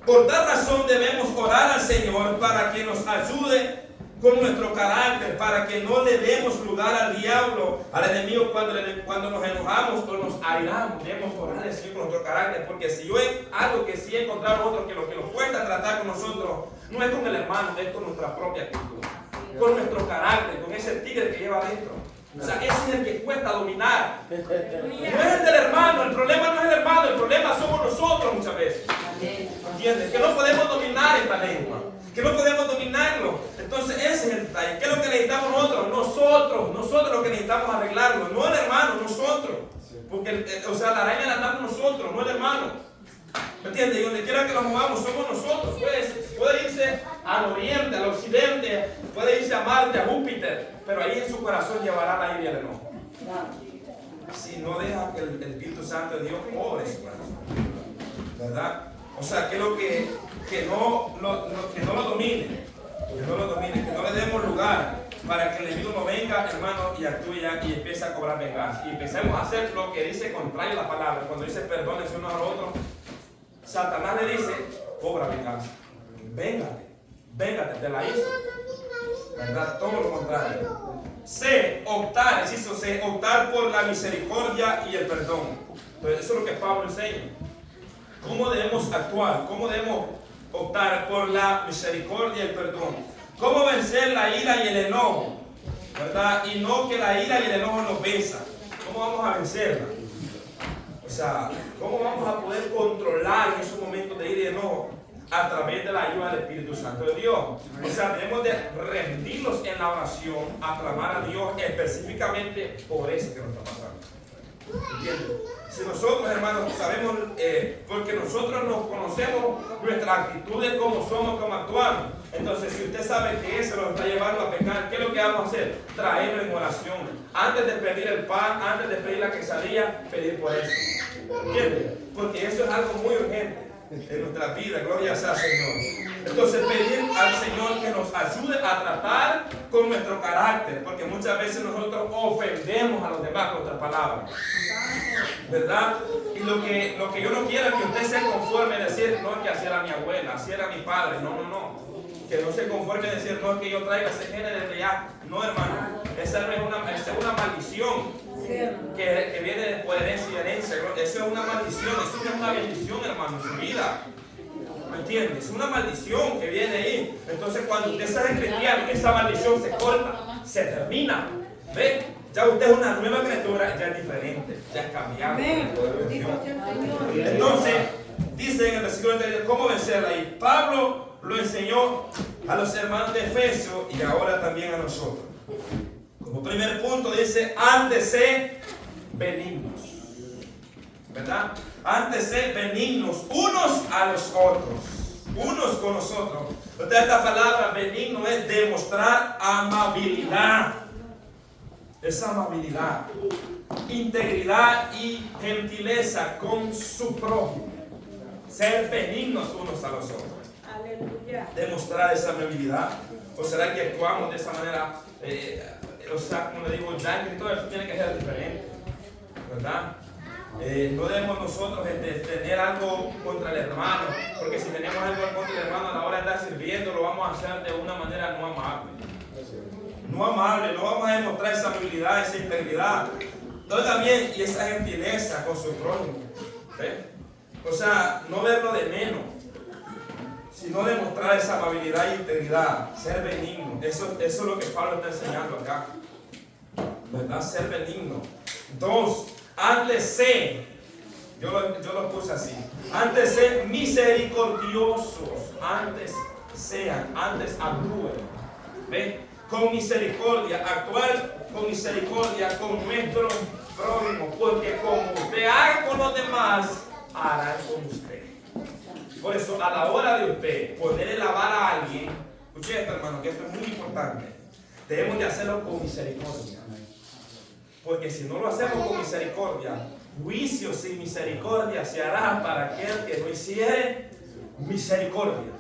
Por tal razón debemos orar al Señor para que nos ayude con nuestro carácter, para que no le demos lugar al diablo, al enemigo cuando nos enojamos o nos airamos. Debemos orar al Señor con nuestro carácter, porque si yo he algo que sí he encontrado nosotros que lo que nos cuesta tratar con nosotros no es con el hermano, es con nuestra propia actitud, con nuestro carácter, con ese tigre que lleva adentro. O sea, ese es el que cuesta dominar. No es el del hermano, el problema no es el hermano, el problema somos nosotros muchas veces. ¿Entiendes? Que no podemos dominar esta lengua, que no podemos dominarlo. Entonces ese es el detalle. ¿Qué es lo que necesitamos nosotros? Nosotros lo que necesitamos arreglarlo, no el hermano, nosotros. Porque la araña la damos nosotros, no el hermano. ¿Me entiendes? Y donde quiera que nos movamos somos nosotros. Pues, puede irse al oriente, al occidente, puede irse a Marte, a Júpiter, pero ahí en su corazón llevará la ira y el enojo. Si no deja que el Espíritu Santo de Dios obre su corazón, ¿verdad? O sea, que no lo domine, que no le demos lugar para que el enemigo no venga, hermano, y actúe y empiece a cobrar venganza. Y empecemos a hacer lo que dice contrario a la palabra. Cuando dice perdónense unos a los otros, Satanás le dice, cobra venganza. Véngate, te la hizo. ¿Verdad? Todo lo contrario. Optar por la misericordia y el perdón. Entonces, eso es lo que Pablo enseña. ¿Cómo debemos actuar? ¿Cómo debemos optar por la misericordia y el perdón? ¿Cómo vencer la ira y el enojo? ¿Verdad? Y no que la ira y el enojo nos venzan. ¿Cómo vamos a vencerla? O sea, ¿cómo vamos a poder controlar en esos momentos de ira y enojo? A través de la ayuda del Espíritu Santo de Dios. O sea, tenemos de rendirnos en la oración, a clamar a Dios específicamente por eso que nos está pasando. ¿Entiendes? Si nosotros, hermanos, sabemos, porque nosotros nos conocemos nuestras actitudes, cómo somos, cómo actuamos. Entonces, si usted sabe que eso nos está llevando a pecar, ¿qué es lo que vamos a hacer? Traerlo en oración. Antes de pedir el pan, antes de pedir la quesadilla, pedir por eso. ¿Entiendes? Porque eso es algo muy urgente en nuestra vida. Gloria sea al Señor. Entonces, pedir al Señor que nos ayude a tratar con nuestro carácter, porque muchas veces nosotros ofendemos a los demás con nuestras palabras, ¿verdad? Y lo que yo no quiero es que usted se conforme a decir, no, es que así era mi abuela, así era mi padre. No. Que no se conforme a decir, no, es que yo traiga ese género desde ya. No, hermano, esa es una maldición que viene por herencia y herencia. Eso es una maldición, eso no es una bendición, hermano, en su vida. ¿Me entiendes? Es una maldición que viene ahí. Entonces, cuando usted se hace cristiano, esa maldición se corta, se termina. ¿Ve? Ya usted es una nueva criatura, ya es diferente, ya es cambiado. Entonces, dice en el versículo anterior, ¿cómo vencerla? Y Pablo lo enseñó a los hermanos de Efesios y ahora también a nosotros. Como primer punto dice, antes sé benignos. ¿Verdad? Antes sé benignos unos a los otros, unos con nosotros. Entonces, esta palabra benigno es demostrar amabilidad. Es amabilidad, integridad y gentileza con su prójimo. Ser benignos unos a los otros. Aleluya. Demostrar esa amabilidad. ¿O será que actuamos de esa manera? O sea, como le digo, ya en todo eso tiene que ser diferente, ¿verdad? No debemos nosotros tener algo contra el hermano, porque si tenemos algo contra el hermano a la hora de estar sirviendo, lo vamos a hacer de una manera no amable. No vamos a demostrar esa amabilidad, esa integridad. Entonces también, y esa gentileza con su prójimo. ¿Ve? O sea, no verlo de menos. Si sino demostrar esa amabilidad e integridad, ser benigno. Eso es lo que Pablo está enseñando acá, ¿verdad? Ser benigno. 2, antes sé, yo lo puse así, antes sé misericordiosos, antes actúen, ¿ven? Con misericordia, actuar con misericordia con nuestro prójimo, porque como usted haga con los demás, hará con usted. Por eso, a la hora de usted poder lavar a alguien, escuche esto, hermano, que esto es muy importante, debemos de hacerlo con misericordia. Porque si no lo hacemos con misericordia, juicio sin misericordia se hará para aquel que no hiciere misericordia.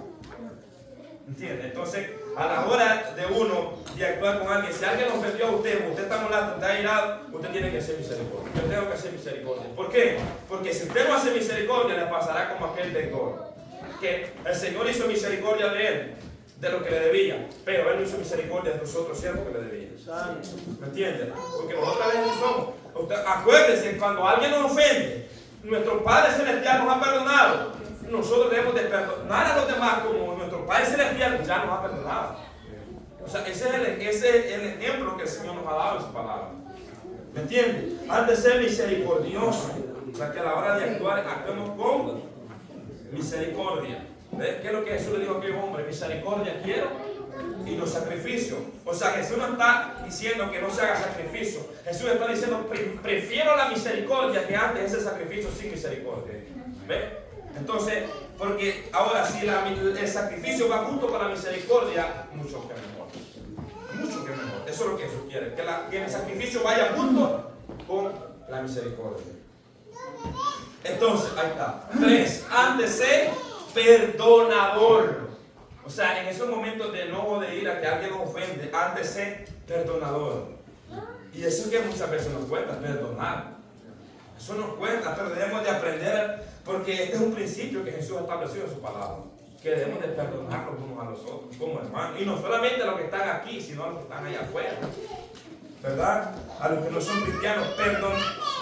¿Entiende? Entonces, a la hora de uno de actuar con alguien, si alguien ofendió a usted está molesto, está airado, usted tiene que hacer misericordia. Yo tengo que hacer misericordia. ¿Por qué? Porque si usted no hace misericordia, le pasará como aquel deudor, que el Señor hizo misericordia de él, de lo que le debía, pero él no hizo misericordia de los otros siervos que le debían. ¿Me entiende? Porque nosotros a veces somos. Acuérdense, cuando alguien nos ofende, nuestro Padre Celestial nos ha perdonado. Nosotros debemos de perdonar a los demás como nuestro Padre Celestial ya nos ha perdonado. O sea, ese es el ejemplo que el Señor nos ha dado en su palabra. ¿Me entiende? Antes de ser misericordioso, o sea, que a la hora de actuar, actuemos con misericordia. ¿Ves? ¿Qué es lo que Jesús le dijo a aquel hombre? Misericordia quiero y no sacrificio. O sea, Jesús no está diciendo que no se haga sacrificio. Jesús está diciendo, prefiero la misericordia que antes ese sacrificio sin misericordia. ¿Ves? Entonces, porque ahora si el sacrificio va junto con la misericordia, mucho que mejor. Mucho que mejor. Eso es lo que Jesús quiere. Que el sacrificio vaya junto con la misericordia. Entonces, ahí está. 3. Antes ser perdonador. O sea, en esos momentos de enojo, de ira, que alguien nos ofende, antes ser perdonador. Y eso es que muchas veces nos cuesta, perdonar. Eso nos cuesta, pero debemos de aprender, porque este es un principio que Jesús ha establecido en su palabra, que debemos de perdonar los unos a los otros, como hermanos. Y no solamente a los que están aquí, sino a los que están allá afuera. ¿Verdad? A los que no son cristianos,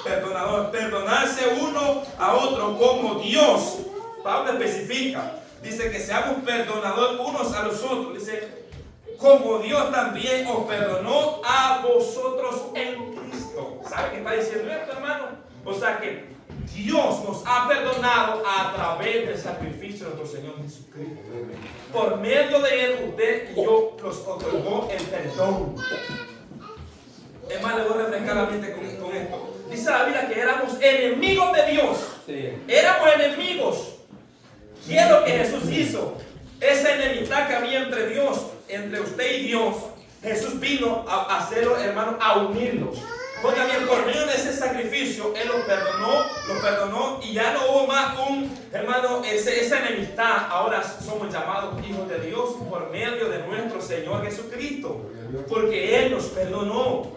perdonador. Perdonarse uno a otro como Dios. Pablo especifica, dice que seamos perdonadores unos a los otros. Dice, como Dios también os perdonó a vosotros en Cristo. ¿Sabe qué está diciendo esto, hermano? O sea que Dios nos ha perdonado a través del sacrificio de nuestro Señor Jesucristo. Por medio de Él, usted y yo nos otorgó el perdón. Es más, le voy a refrescar la mente con esto. Dice la Biblia que éramos enemigos de Dios. Sí. Éramos enemigos. ¿Qué es lo que Jesús hizo? Esa enemistad que había entre Dios, entre usted y Dios, Jesús vino a hacerlo, hermano, a unirlos. Porque bien, por medio de ese sacrificio, Él los perdonó y ya no hubo más esa enemistad. Ahora somos llamados hijos de Dios por medio de nuestro Señor Jesucristo. Porque Él nos perdonó,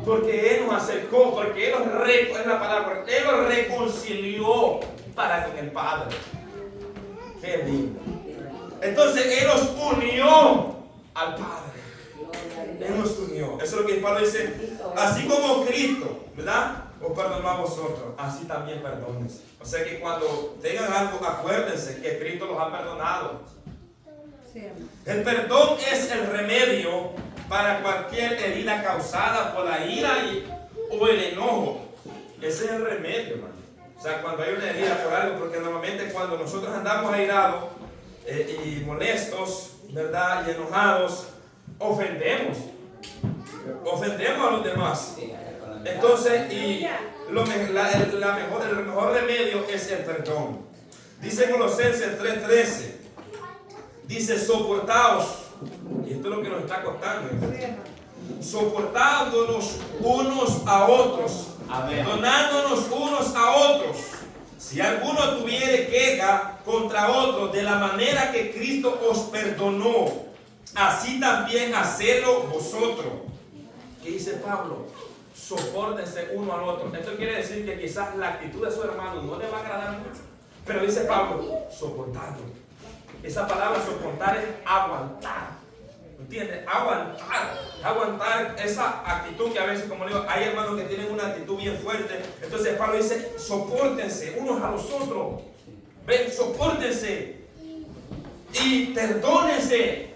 porque Él nos acercó, porque Él nos reconcilió para con el Padre. Qué lindo. Entonces Él nos unió al Padre. Él nos unió. Eso es lo que Pablo dice. Así como Cristo, ¿verdad?, os perdonó a vosotros, así también perdónense. O sea que cuando tengan algo, acuérdense que Cristo los ha perdonado. El perdón es el remedio para cualquier herida causada por la ira o el enojo. Ese es el remedio, hermano. O sea, cuando hay una herida por algo, porque normalmente cuando nosotros andamos airados y molestos, ¿verdad?, y enojados, ofendemos a los demás. Entonces, y el mejor remedio es el perdón. Dice Colosenses 3:13, dice, soportaos, y esto es lo que nos está costando, soportándonos unos a otros, perdonándonos unos a otros. Si alguno tuviere queja contra otro, de la manera que Cristo os perdonó, así también hacedlo vosotros. ¿Qué dice Pablo? Sopórtense uno al otro. Esto quiere decir que quizás la actitud de su hermano no le va a agradar mucho, pero dice Pablo, soportarlo. Esa palabra soportar es aguantar. ¿Entiendes? Aguantar esa actitud que a veces, como digo, hay hermanos que tienen una actitud bien fuerte. Entonces Pablo dice, sopórtense unos a los otros. Ven, sopórtense. Y Y perdónense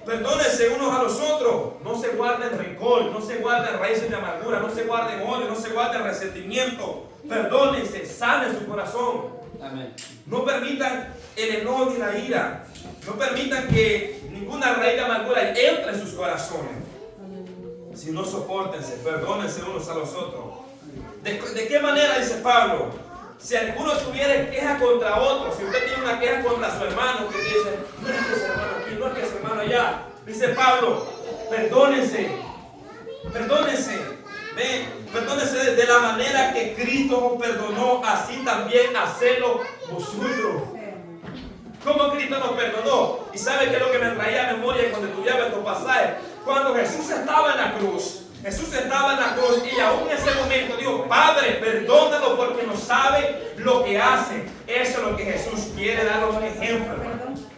unos a los otros. No se guarden rencor, no se guarden raíces de amargura, no se guarden odio, no se guarden resentimiento. Perdónense, sanen su corazón. Amén. No permitan el enojo y la ira. No permitan que ninguna raíz de amargura entre en sus corazones. Si no, sopórtense, perdónense unos a los otros. ¿De qué manera dice Pablo? Si alguno tuviera queja contra otro, si usted tiene una queja contra su hermano, que dice, no es que ese hermano aquí, no es que ese hermano allá, dice Pablo, perdónense, perdónense de la manera que Cristo os perdonó, así también hacedlo vosotros. ¿Cómo Cristo nos perdonó? ¿Y sabe qué es lo que me traía a memoria cuando estudiaba estos pasajes? Cuando Jesús estaba en la cruz. Y aún en ese momento dijo, Padre, perdónalo porque no sabe lo que hace. Eso es lo que Jesús quiere darnos un ejemplo.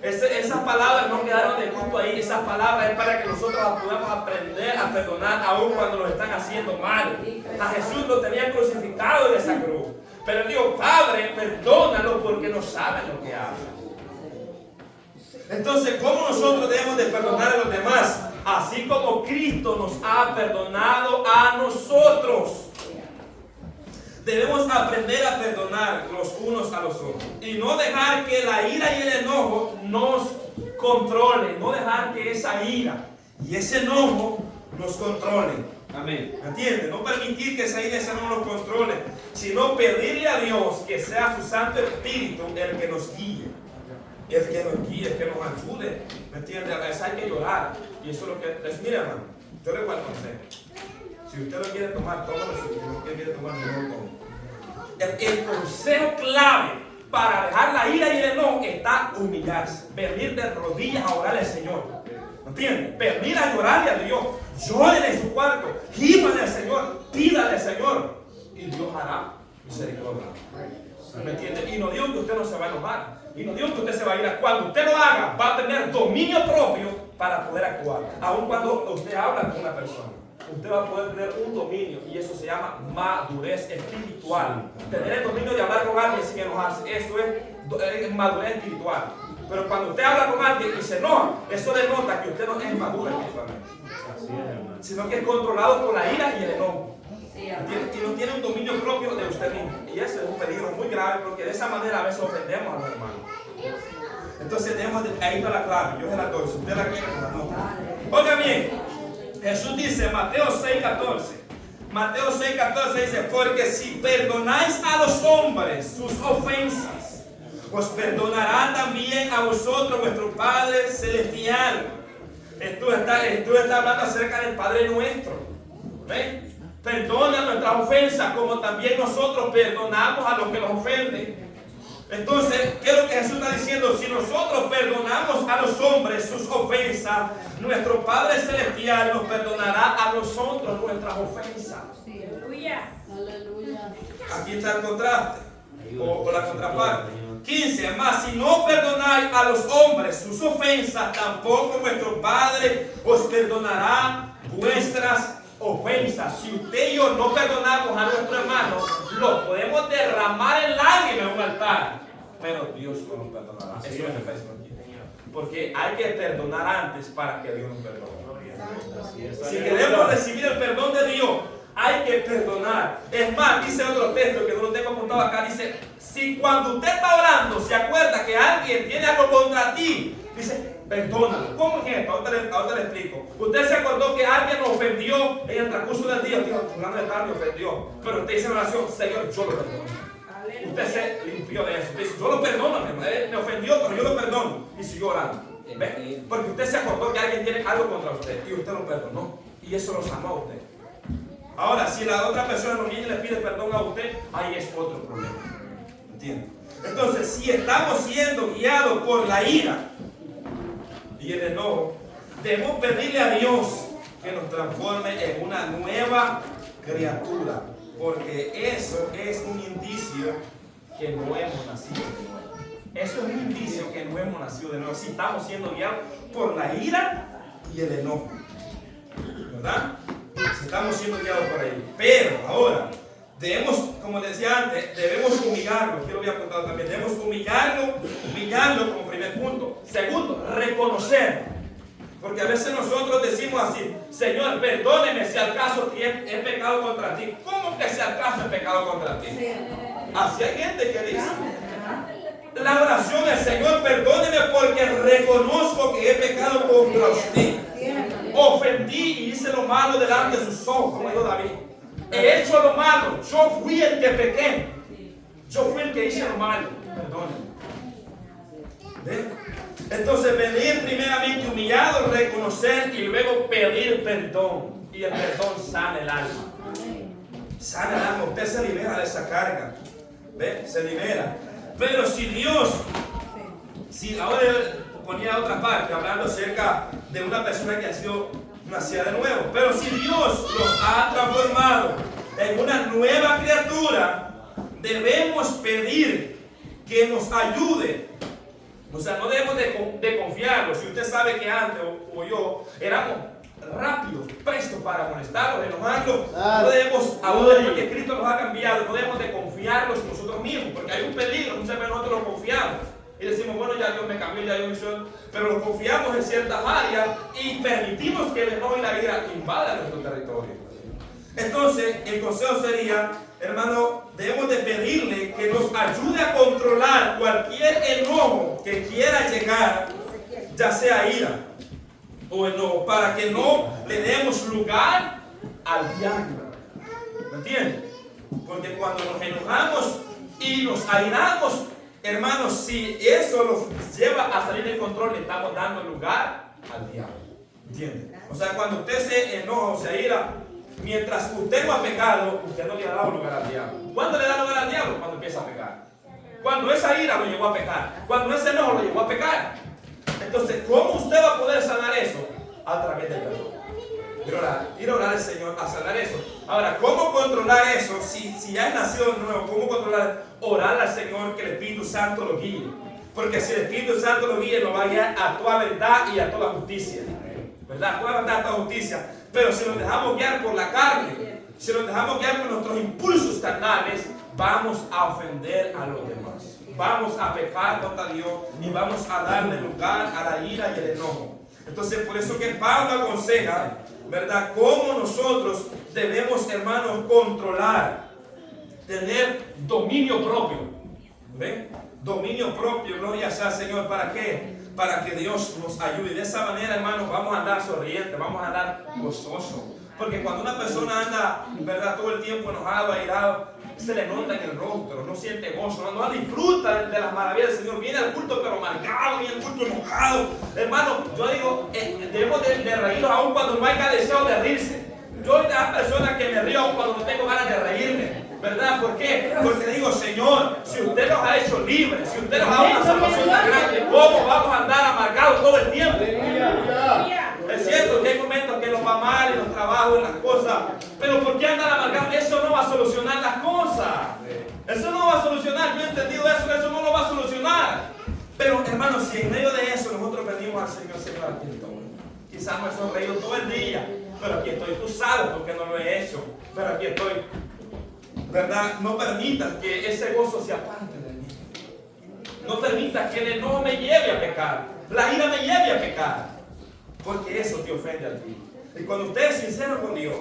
Esas palabras no quedaron de culto ahí. Esas palabras es para que nosotros podamos aprender a perdonar aún cuando nos están haciendo mal. A Jesús lo tenían crucificado en esa cruz. Pero dijo, Padre, perdónalo porque no sabe lo que hace. Entonces, ¿cómo nosotros debemos de perdonar a los demás? Así como Cristo nos ha perdonado a nosotros. Debemos aprender a perdonar los unos a los otros. Y no dejar que la ira y el enojo nos controlen. No dejar que esa ira y ese enojo nos controlen. Amén. ¿Me entiendes? No permitir que esa ira y ese enojo nos controle. Sino pedirle a Dios que sea su Santo Espíritu el que nos guíe. El que nos guíe, el que nos ayude. ¿Me entiendes? A veces hay que llorar. Y eso es lo que es. Mira, hermano, yo le voy a consejo. Si usted lo quiere tomar, tómalo. Si usted no quiere tomar, no lo tome. El consejo clave para dejar la ira y el enojo está humillarse. Venir de rodillas a orarle al Señor. ¿Me entiendes? Venir a llorarle a Dios. Llórele en su cuarto. Gímale al Señor. Pídale al Señor. Y Dios hará misericordia. ¿Me entiende? Y no digo que usted no se va a enojar. Y no digo que usted se va a ir. Cuando usted lo haga, va a tener dominio propio para poder actuar. Aun cuando usted habla con una persona, usted va a poder tener un dominio. Y eso se llama madurez espiritual. Tener el dominio de hablar con alguien sin enojarse. Eso es madurez espiritual. Pero cuando usted habla con alguien y se enoja, eso denota que usted no es maduro espiritualmente. Sino que es controlado por la ira y el enojo. Y no tiene un dominio propio de usted mismo. Y eso es un peligro muy grave porque de esa manera a veces ofendemos a los hermanos. Entonces tenemos ahí está la clave. Yo se la doy. Si usted la quiere, la nota. Oiga bien, Jesús dice, Mateo 6:14. Mateo 6:14 dice, porque si perdonáis a los hombres sus ofensas, os perdonará también a vosotros vuestro Padre Celestial. Esto está hablando acerca del Padre nuestro. ¿Ven? Perdona nuestras ofensas como también nosotros perdonamos a los que nos ofenden. Entonces, ¿qué es lo que Jesús está diciendo? Si nosotros perdonamos a los hombres sus ofensas, nuestro Padre Celestial nos perdonará a nosotros nuestras ofensas. Aleluya. Aquí está el contraste o la contraparte. 15. Más si no perdonáis a los hombres sus ofensas, tampoco vuestro Padre os perdonará vuestras ofensas. Si usted y yo no perdonamos a nuestro hermano, lo podemos derramar en lágrimas en un altar, pero Dios no nos perdonará. Eso es lo que está diciendo aquí. Porque hay que perdonar antes para que Dios nos perdone. Si queremos recibir el perdón de Dios, hay que perdonar. Es más, dice otro texto que no lo tengo apuntado acá, dice, si cuando usted está orando se acuerda que alguien tiene algo contra ti, dice, perdónalo. ¿Cómo es esto? Ahorita le explico. Usted se acordó que alguien lo ofendió en el transcurso del día. Dijo, fulano de tal me ofendió. Pero usted dice en oración, Señor, yo lo perdono. Usted se limpió de eso. Usted dice, yo lo perdono. Me ofendió, pero yo lo perdono. Y siguió orando. ¿Ve? Porque usted se acordó que alguien tiene algo contra usted y usted lo perdonó. Y eso lo sanó a usted. Ahora, si la otra persona no viene y le pide perdón a usted, ahí es otro problema. ¿Entiende? Entonces, si estamos siendo guiados por la ira y el enojo, debemos pedirle a Dios que nos transforme en una nueva criatura, porque eso es un indicio que no hemos nacido de nuevo. Eso es un indicio que no hemos nacido de nuevo. Si estamos siendo guiados por la ira y el enojo, ¿verdad? Si estamos siendo guiados por ahí. Pero ahora debemos, como decía antes, debemos humillarlo. Aquí lo había apuntado también. Debemos humillarlo como 1 primer punto. Segundo, reconocer. Porque a veces nosotros decimos así: Señor, perdóneme si al caso he pecado contra ti. ¿Cómo que si al caso he pecado contra ti? Así hay gente que dice. La oración es: Señor, perdóneme porque reconozco que he pecado contra usted. Ofendí y hice lo malo delante de sus ojos, como dijo David. He hecho lo malo, yo fui el que pequé. Yo fui el que hice lo malo. Perdóneme. ¿Ven? Entonces, venir primeramente humillado, reconocer y luego pedir perdón. Y el perdón sana el alma. Sana el alma. Usted se libera de esa carga. ¿Ve? Se libera. Pero si Dios, ahora ponía otra parte, hablando acerca de una persona que ha sido nacida de nuevo. Pero si Dios los ha transformado en una nueva criatura, debemos pedir que nos ayude. O sea, no debemos de confiarlo. Si usted sabe que antes o yo éramos rápidos, prestos para molestarlos, enojarlos, no debemos, ahora porque Cristo nos ha cambiado, no debemos de confiarlos nosotros mismos, porque hay un peligro. Muchas veces nosotros lo confiamos y decimos: bueno, ya Dios me cambió, ya Dios me hizo, pero lo confiamos en ciertas áreas y permitimos que el enojo y la ira invadan nuestro territorio. Entonces, el consejo sería, hermano, debemos de pedirle que nos ayude a controlar cualquier enojo que quiera llegar, ya sea ira o enojo, para que no le demos lugar al diablo. ¿Me entienden? Porque cuando nos enojamos y nos airamos, hermanos, si eso nos lleva a salir de control, le estamos dando lugar al diablo. ¿Entienden? O sea, cuando usted se enoja o se aira, mientras usted no ha pecado, usted no le ha dado lugar al diablo. ¿Cuándo le da lugar al diablo? Cuando empieza a pecar. Cuando esa ira lo llevó a pecar. Cuando ese enojo lo llevó a pecar. Entonces, ¿cómo usted va a poder sanar eso? A través del perdón. Ir a orar al Señor a sanar eso. Ahora, ¿cómo controlar eso? Si ya es nacido de nuevo, ¿cómo controlar? Orar al Señor que el Espíritu Santo lo guíe. Porque si el Espíritu Santo lo guíe, lo va a guiar a toda verdad y a toda justicia. ¿Verdad? A toda verdad, a toda justicia. Pero si nos dejamos guiar por la carne, si nos dejamos guiar por nuestros impulsos carnales, vamos a ofender a los demás. Vamos a pecar contra Dios y vamos a darle lugar a la ira y el enojo. Entonces, por eso que Pablo aconseja, ¿verdad?, cómo nosotros debemos, hermanos, controlar, tener dominio propio. ¿Ven? Dominio propio, gloria sea al Señor. ¿Para qué? Para que Dios nos ayude. De esa manera, hermanos, vamos a andar sonrientes, vamos a andar gozosos. Porque cuando una persona anda, ¿verdad?, todo el tiempo enojado, airado, se le nota en el rostro, no siente gozo, no disfruta de las maravillas del Señor. Viene al culto pero amargado, viene al culto enojado. Hermano, yo digo, debemos de reírnos aún cuando no haya deseo de reírse. Yo soy de las personas que me río aún cuando no tengo ganas de reírme. ¿Verdad? ¿Por qué? Porque digo: Señor, si usted nos ha hecho libres, si usted nos ha dado una salvación tan grande, ¿cómo vamos a andar amargados todo el tiempo? Es cierto que hay momentos que nos va mal en los trabajos, en las cosas, pero ¿por qué andar amargados? Eso no va a solucionar las cosas. Eso no va a solucionar. Yo he entendido eso no lo va a solucionar. Pero, hermanos, si en medio de eso nosotros pedimos al Señor: Señor, aquí estoy. Quizás me he sonreído todo el día, pero aquí estoy. Tú sabes por qué no lo he hecho, pero aquí estoy. ¿Verdad? No permitas que ese gozo se aparte de mí. No permitas que el enojo me lleve a pecar, la ira me lleve a pecar, porque eso te ofende a ti. Y cuando usted es sincero con Dios,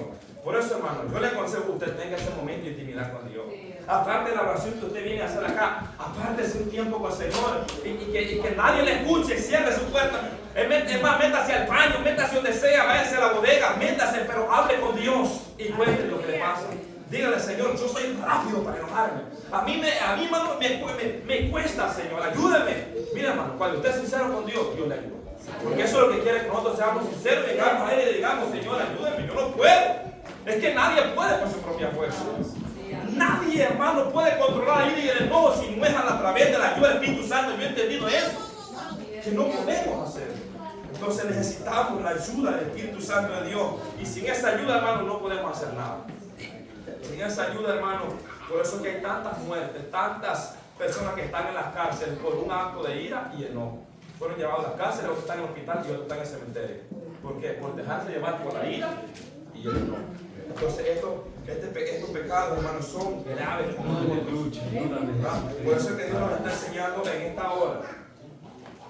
por eso, hermano, yo le aconsejo que usted tenga ese momento de intimidad con Dios. Aparte de la oración que usted viene a hacer acá, aparte de un tiempo con el Señor, y que nadie le escuche, cierre su puerta. Es más, métase al baño, métase donde sea, váyase a la bodega, métase, pero hable con Dios y cuente lo que le pasa. Dígale: Señor, yo soy rápido para enojarme. A mí, hermano, me cuesta, Señor, ayúdame. Mira, hermano, cuando usted es sincero con Dios, Dios le ayuda. Porque eso es lo que quiere, que nosotros seamos sinceros, llegamos a Él y le digamos: Señor, ayúdame, yo no puedo. Es que nadie puede por su propia fuerza. Nadie, hermano, puede controlar la ira y el enojo si no es a través de la ayuda del Espíritu Santo. Yo he entendido eso, que no podemos hacerlo. Entonces necesitamos la ayuda del Espíritu Santo de Dios. Y sin esa ayuda, hermano, no podemos hacer nada. Sin esa ayuda, hermano, por eso que hay tantas muertes, tantas personas que están en las cárceles por un acto de ira y enojo. Fueron llevados a las cárceles, otros están en el hospital y otros están en el cementerio. ¿Por qué? Por dejarse llevar por la ira y el enojo. Entonces estos pecados, hermanos, son graves. Por eso es que Dios nos está enseñando en esta hora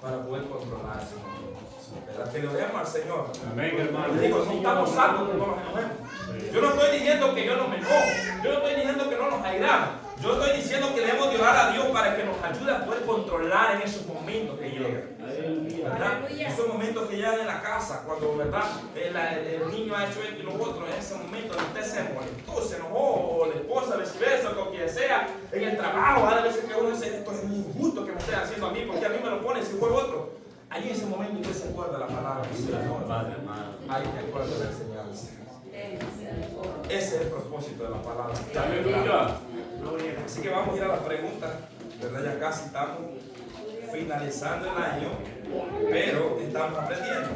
para poder controlar ese momento. ¿Verdad? Que le oremos al Señor. Amén, hermano. Le digo, no estamos salvos que no nos enojemos. Yo no estoy diciendo que yo no me enojo. Yo no estoy diciendo que no nos airamos. Yo estoy diciendo que debemos de orar a Dios para que nos ayude a poder controlar en esos momentos que llegan. ¿Verdad? Esos momentos que llegan en la casa, cuando ¿verdad? El niño ha hecho esto y lo otro, en ese momento usted se molestó, se enojó, o la esposa, viceversa, con quien sea, en el trabajo, a veces que uno dice, esto es injusto que me esté haciendo a mí, porque a mí me lo pone si fue otro. Ahí en ese momento usted se acuerda la palabra del Señor. Ahí me acuerdo de la enseñanza. Ese es el propósito de la palabra. Así que vamos a ir a las preguntas, ¿verdad? Ya casi estamos finalizando el año, pero estamos aprendiendo.